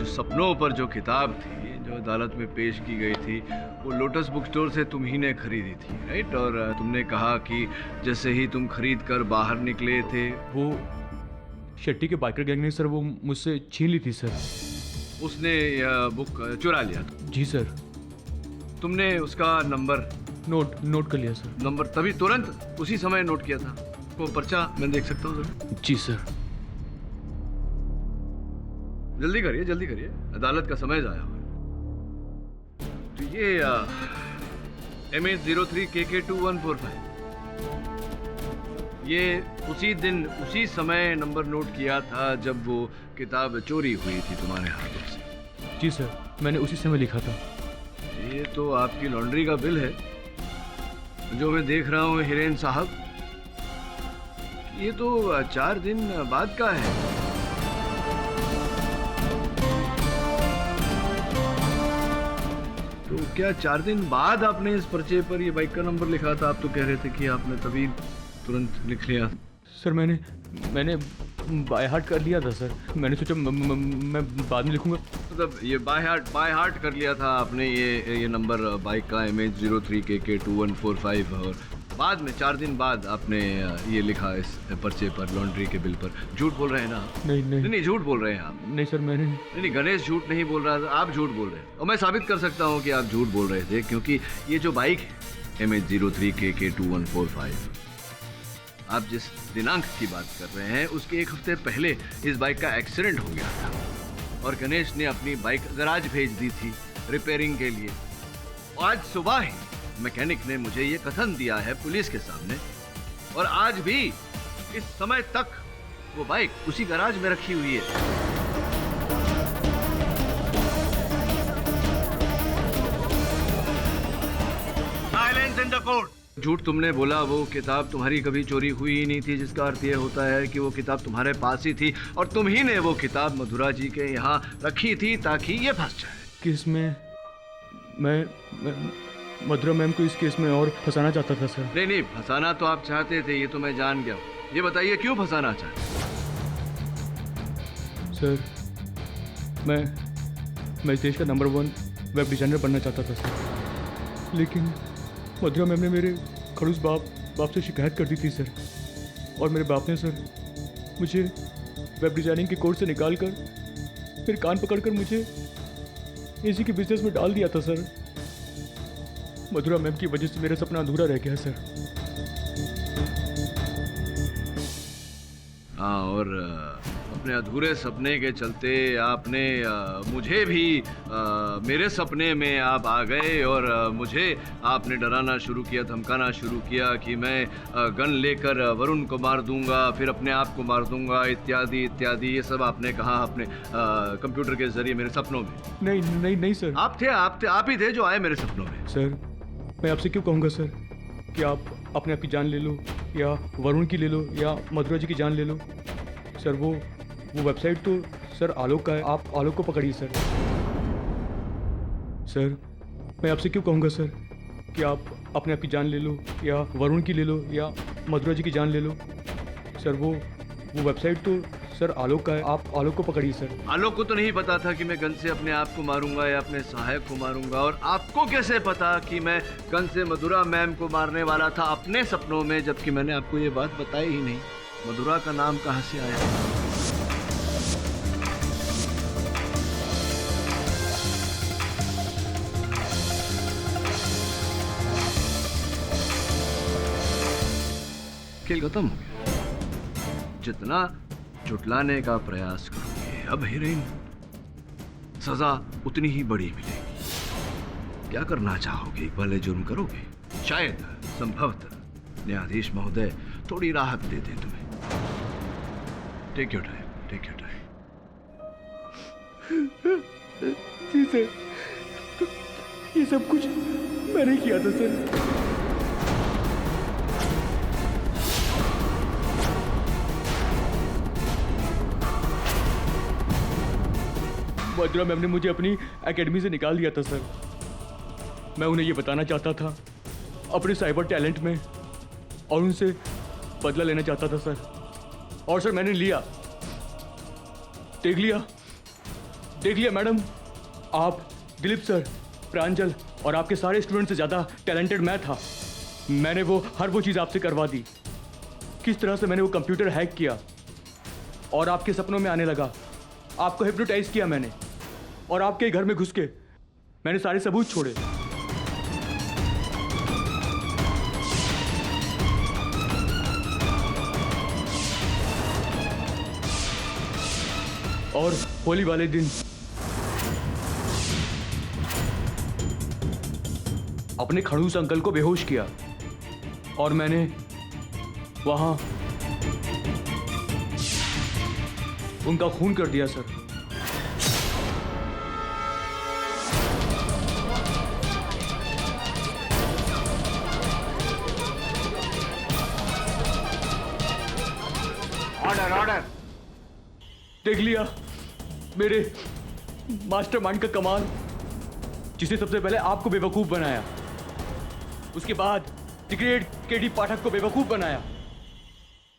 सपनों पर जो किताब थी जो अदालत में पेश की गई थी, वो लोटस बुक स्टोर से तुम ही ने खरीदी थी, राइट? और तुमने कहा कि जैसे ही तुम खरीद कर बाहर निकले थे, वो शेट्टी के बाइकर गैंग ने सर वो मुझसे छीन ली थी सर। उसने यह बुक चुरा लिया था? जी सर। तुमने उसका नंबर नोट कर लिया सर। नंबर तभी तुरंत उसी समय नोट किया था? वो पर्चा मैं देख सकता हूँ सर? जी सर। जल्दी करिए, अदालत का समय जाया हुआ। तो ये MH03KK2145, ये उसी दिन उसी समय नंबर नोट किया था जब वो किताब चोरी हुई थी तुम्हारे हाथों से? जी सर, मैंने उसी समय लिखा था। ये तो आपकी लॉन्ड्री का बिल है जो मैं देख रहा हूँ हिरेन साहब, ये तो 4 दिन बाद का है। तो क्या 4 दिन बाद आपने इस पर्चे पर ये बाइक का नंबर लिखा था? आप तो कह रहे थे कि आपने तभी तुरंत लिख लिया। सर मैंने बाय हार्ट कर लिया था सर। मैंने सोचा मैं बाद में लिखूंगा। मतलब ये बाय हार्ट कर लिया था आपने ये नंबर बाइक का MH03KK2145 और बाद में 4 दिन बाद आपने ये लिखा इस पर्चे पर, लॉन्ड्री के बिल पर। झूठ बोल रहे हैं ना आप? नहीं झूठ बोल रहे हैं आप। नहीं सर मैंने नहीं, गणेश झूठ नहीं बोल रहा था, आप झूठ बोल रहे हैं। और मैं साबित कर सकता हूँ कि आप झूठ बोल रहे थे, क्योंकि ये जो बाइक है MH03KK2145, आप जिस दिनांक की बात कर रहे हैं उसके 1 हफ्ते पहले इस बाइक का एक्सीडेंट हो गया था और गणेश ने अपनी बाइक गैराज भेज दी थी रिपेयरिंग के लिए। आज सुबह ही मैकेनिक ने मुझे ये कथन दिया है पुलिस के सामने, और आज भी इस समय तक वो बाइक उसी गैराज में रखी हुई है। Silence in the court. झूठ तुमने बोला वो किताब तुम्हारी कभी चोरी हुई ही नहीं थी, जिसका अर्थ ये होता है कि वो किताब तुम्हारे पास ही थी और तुम ही ने वो किताब मधुरा जी के यहाँ रखी थी ताकि ये फंस जाए। किस में मैं मधुरा मैम को इस केस में और फंसाना चाहता था सर। नहीं, फंसाना तो आप चाहते थे, ये तो मैं जान गया हूँ। ये बताइए क्यों फंसाना चाहते? सर मैं इस देश का नंबर 1 वेब डिजाइनर बनना चाहता था सर, लेकिन मधुरा मैम ने मेरे खड़ूस बाप से शिकायत कर दी थी सर, और मेरे बाप ने सर मुझे वेब डिजाइनिंग के कोर्स से निकाल कर फिर कान पकड़कर मुझे इसी के बिजनेस में डाल दिया था सर। मधुरा मैम की वजह से मेरा सपना अधूरा रह गया सर। हाँ, और अपने अधूरे सपने के चलते आपने मुझे भी मेरे सपने में आप आ गए और मुझे आपने डराना शुरू किया, धमकाना शुरू किया कि मैं गन लेकर वरुण को मार दूंगा, फिर अपने आप को मार दूंगा, इत्यादि इत्यादि। ये सब आपने कहा अपने कंप्यूटर के जरिए मेरे सपनों में। नहीं सर। आप ही थे जो आए मेरे सपनों में। सर मैं आपसे क्यों कहूँगा सर कि आप अपने आप की जान ले लो या वरुण की ले लो या मधुरा जी की जान ले लो। सर वो वेबसाइट तो सर आलोक का है, आप आलोक को पकड़िए सर। सर मैं आपसे क्यों कहूँगा सर कि आप अपने आप की जान ले लो या वरुण की ले लो या मधुरा जी की जान ले लो। सर वो वेबसाइट तो सर आलोक का है, आप आलोक को पकड़िए सर। आलोक को तो नहीं पता था कि मैं गन से अपने आप को मारूंगा या अपने सहायक को मारूंगा, और आपको कैसे पता कि मैं गन से मधुरा मैम को मारने वाला था अपने सपनों में, जबकि मैंने आपको ये बात बताई ही नहीं। मधुरा का नाम कहाँ से आया? खेल खत्म हो गया। जितना जुटलाने का प्रयास करोगे अब हीरोइन, सजा उतनी ही बड़ी मिलेगी। क्या करना चाहोगे? एक भले जुर्म करोगे? शायद संभवतः न्यायाधीश महोदय थोड़ी राहत दे दे तुम्हें। Take your time, take your time. जी सर, ये सब कुछ मैंने किया था सर। मधुरा मैम ने मुझे अपनी एकेडमी से निकाल दिया था सर। मैं उन्हें ये बताना चाहता था अपने साइबर टैलेंट में, और उनसे बदला लेना चाहता था सर। और सर मैंने लिया, देख लिया मैडम। आप, दिलीप सर, प्रांजल और आपके सारे स्टूडेंट से ज़्यादा टैलेंटेड मैं था। मैंने हर वो चीज़ आपसे करवा दी। किस तरह से मैंने वो कंप्यूटर हैक किया और आपके सपनों में आने लगा। आपको हिप्नोटाइज किया मैंने, और आपके घर में घुस के मैंने सारे सबूत छोड़े। और होली वाले दिन अपने खड़ूस अंकल को बेहोश किया, और मैंने वहां उनका खून कर दिया सर। ऑर्डर। देख लिया मेरे मास्टरमाइंड का कमाल। जिसने सबसे पहले आपको बेवकूफ बनाया, उसके बाद द ग्रेट केडी पाठक को बेवकूफ बनाया।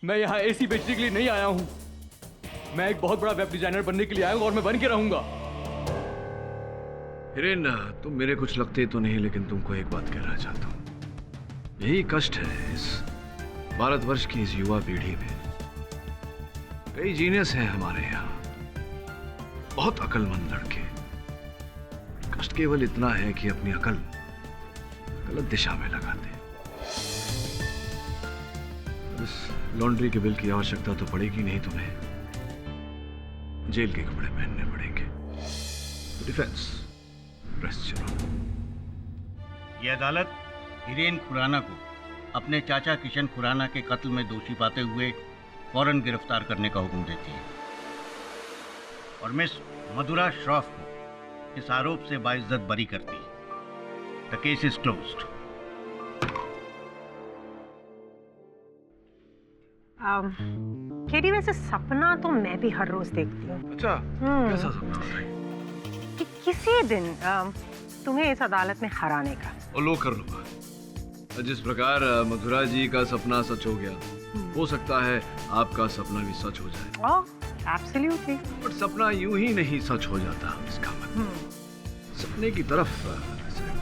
मैं यहाँ एसी बेचने के लिए नहीं आया हूँ, मैं एक बहुत बड़ा वेब डिजाइनर बनने के लिए आया हूँ और मैं बन के रहूंगा। हिरेन, तुम मेरे कुछ लगते तो नहीं, लेकिन तुमको एक बात कहना चाहता हूँ। यही कष्ट है इस भारतवर्ष की इस युवा पीढ़ी में। कई जीनियस हैं हमारे यहाँ, बहुत अक्लमंद लड़के। कष्ट केवल इतना है कि अपनी अकल गलत दिशा में लगाते हैं। इस लॉन्ड्री के बिल की आवश्यकता तो पड़ेगी नहीं तुम्हें, जेल के कपड़े पहनने पड़ेंगे। डिफेंस प्रेस चलो। ये अदालत हिरेन खुराना को अपने चाचा किशन खुराना के कत्ल में दोषी पाते हुए फौरन गिरफ्तार करने का हुक्म देती है और मिस मधुरा श्रॉफ को इस आरोप से बाइज्जत बरी करती है। The case is closed. KD, वैसे सपना तो मैं भी हर रोज देखती हूँ। अच्छा, कैसा सपना बताइए? कि किसी दिन तुम्हें इस अदालत में हराने का। और लो कर लूंगा। जिस प्रकार मधुरा जी का सपना सच हो गया, हो सकता है आपका सपना भी सच हो जाए। ओह, एब्सोल्युटली। बट सपना यूं ही नहीं सच हो जाता, इसका मतलब सपने की तरफ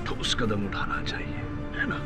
ठोस कदम उठाना चाहिए, है ना?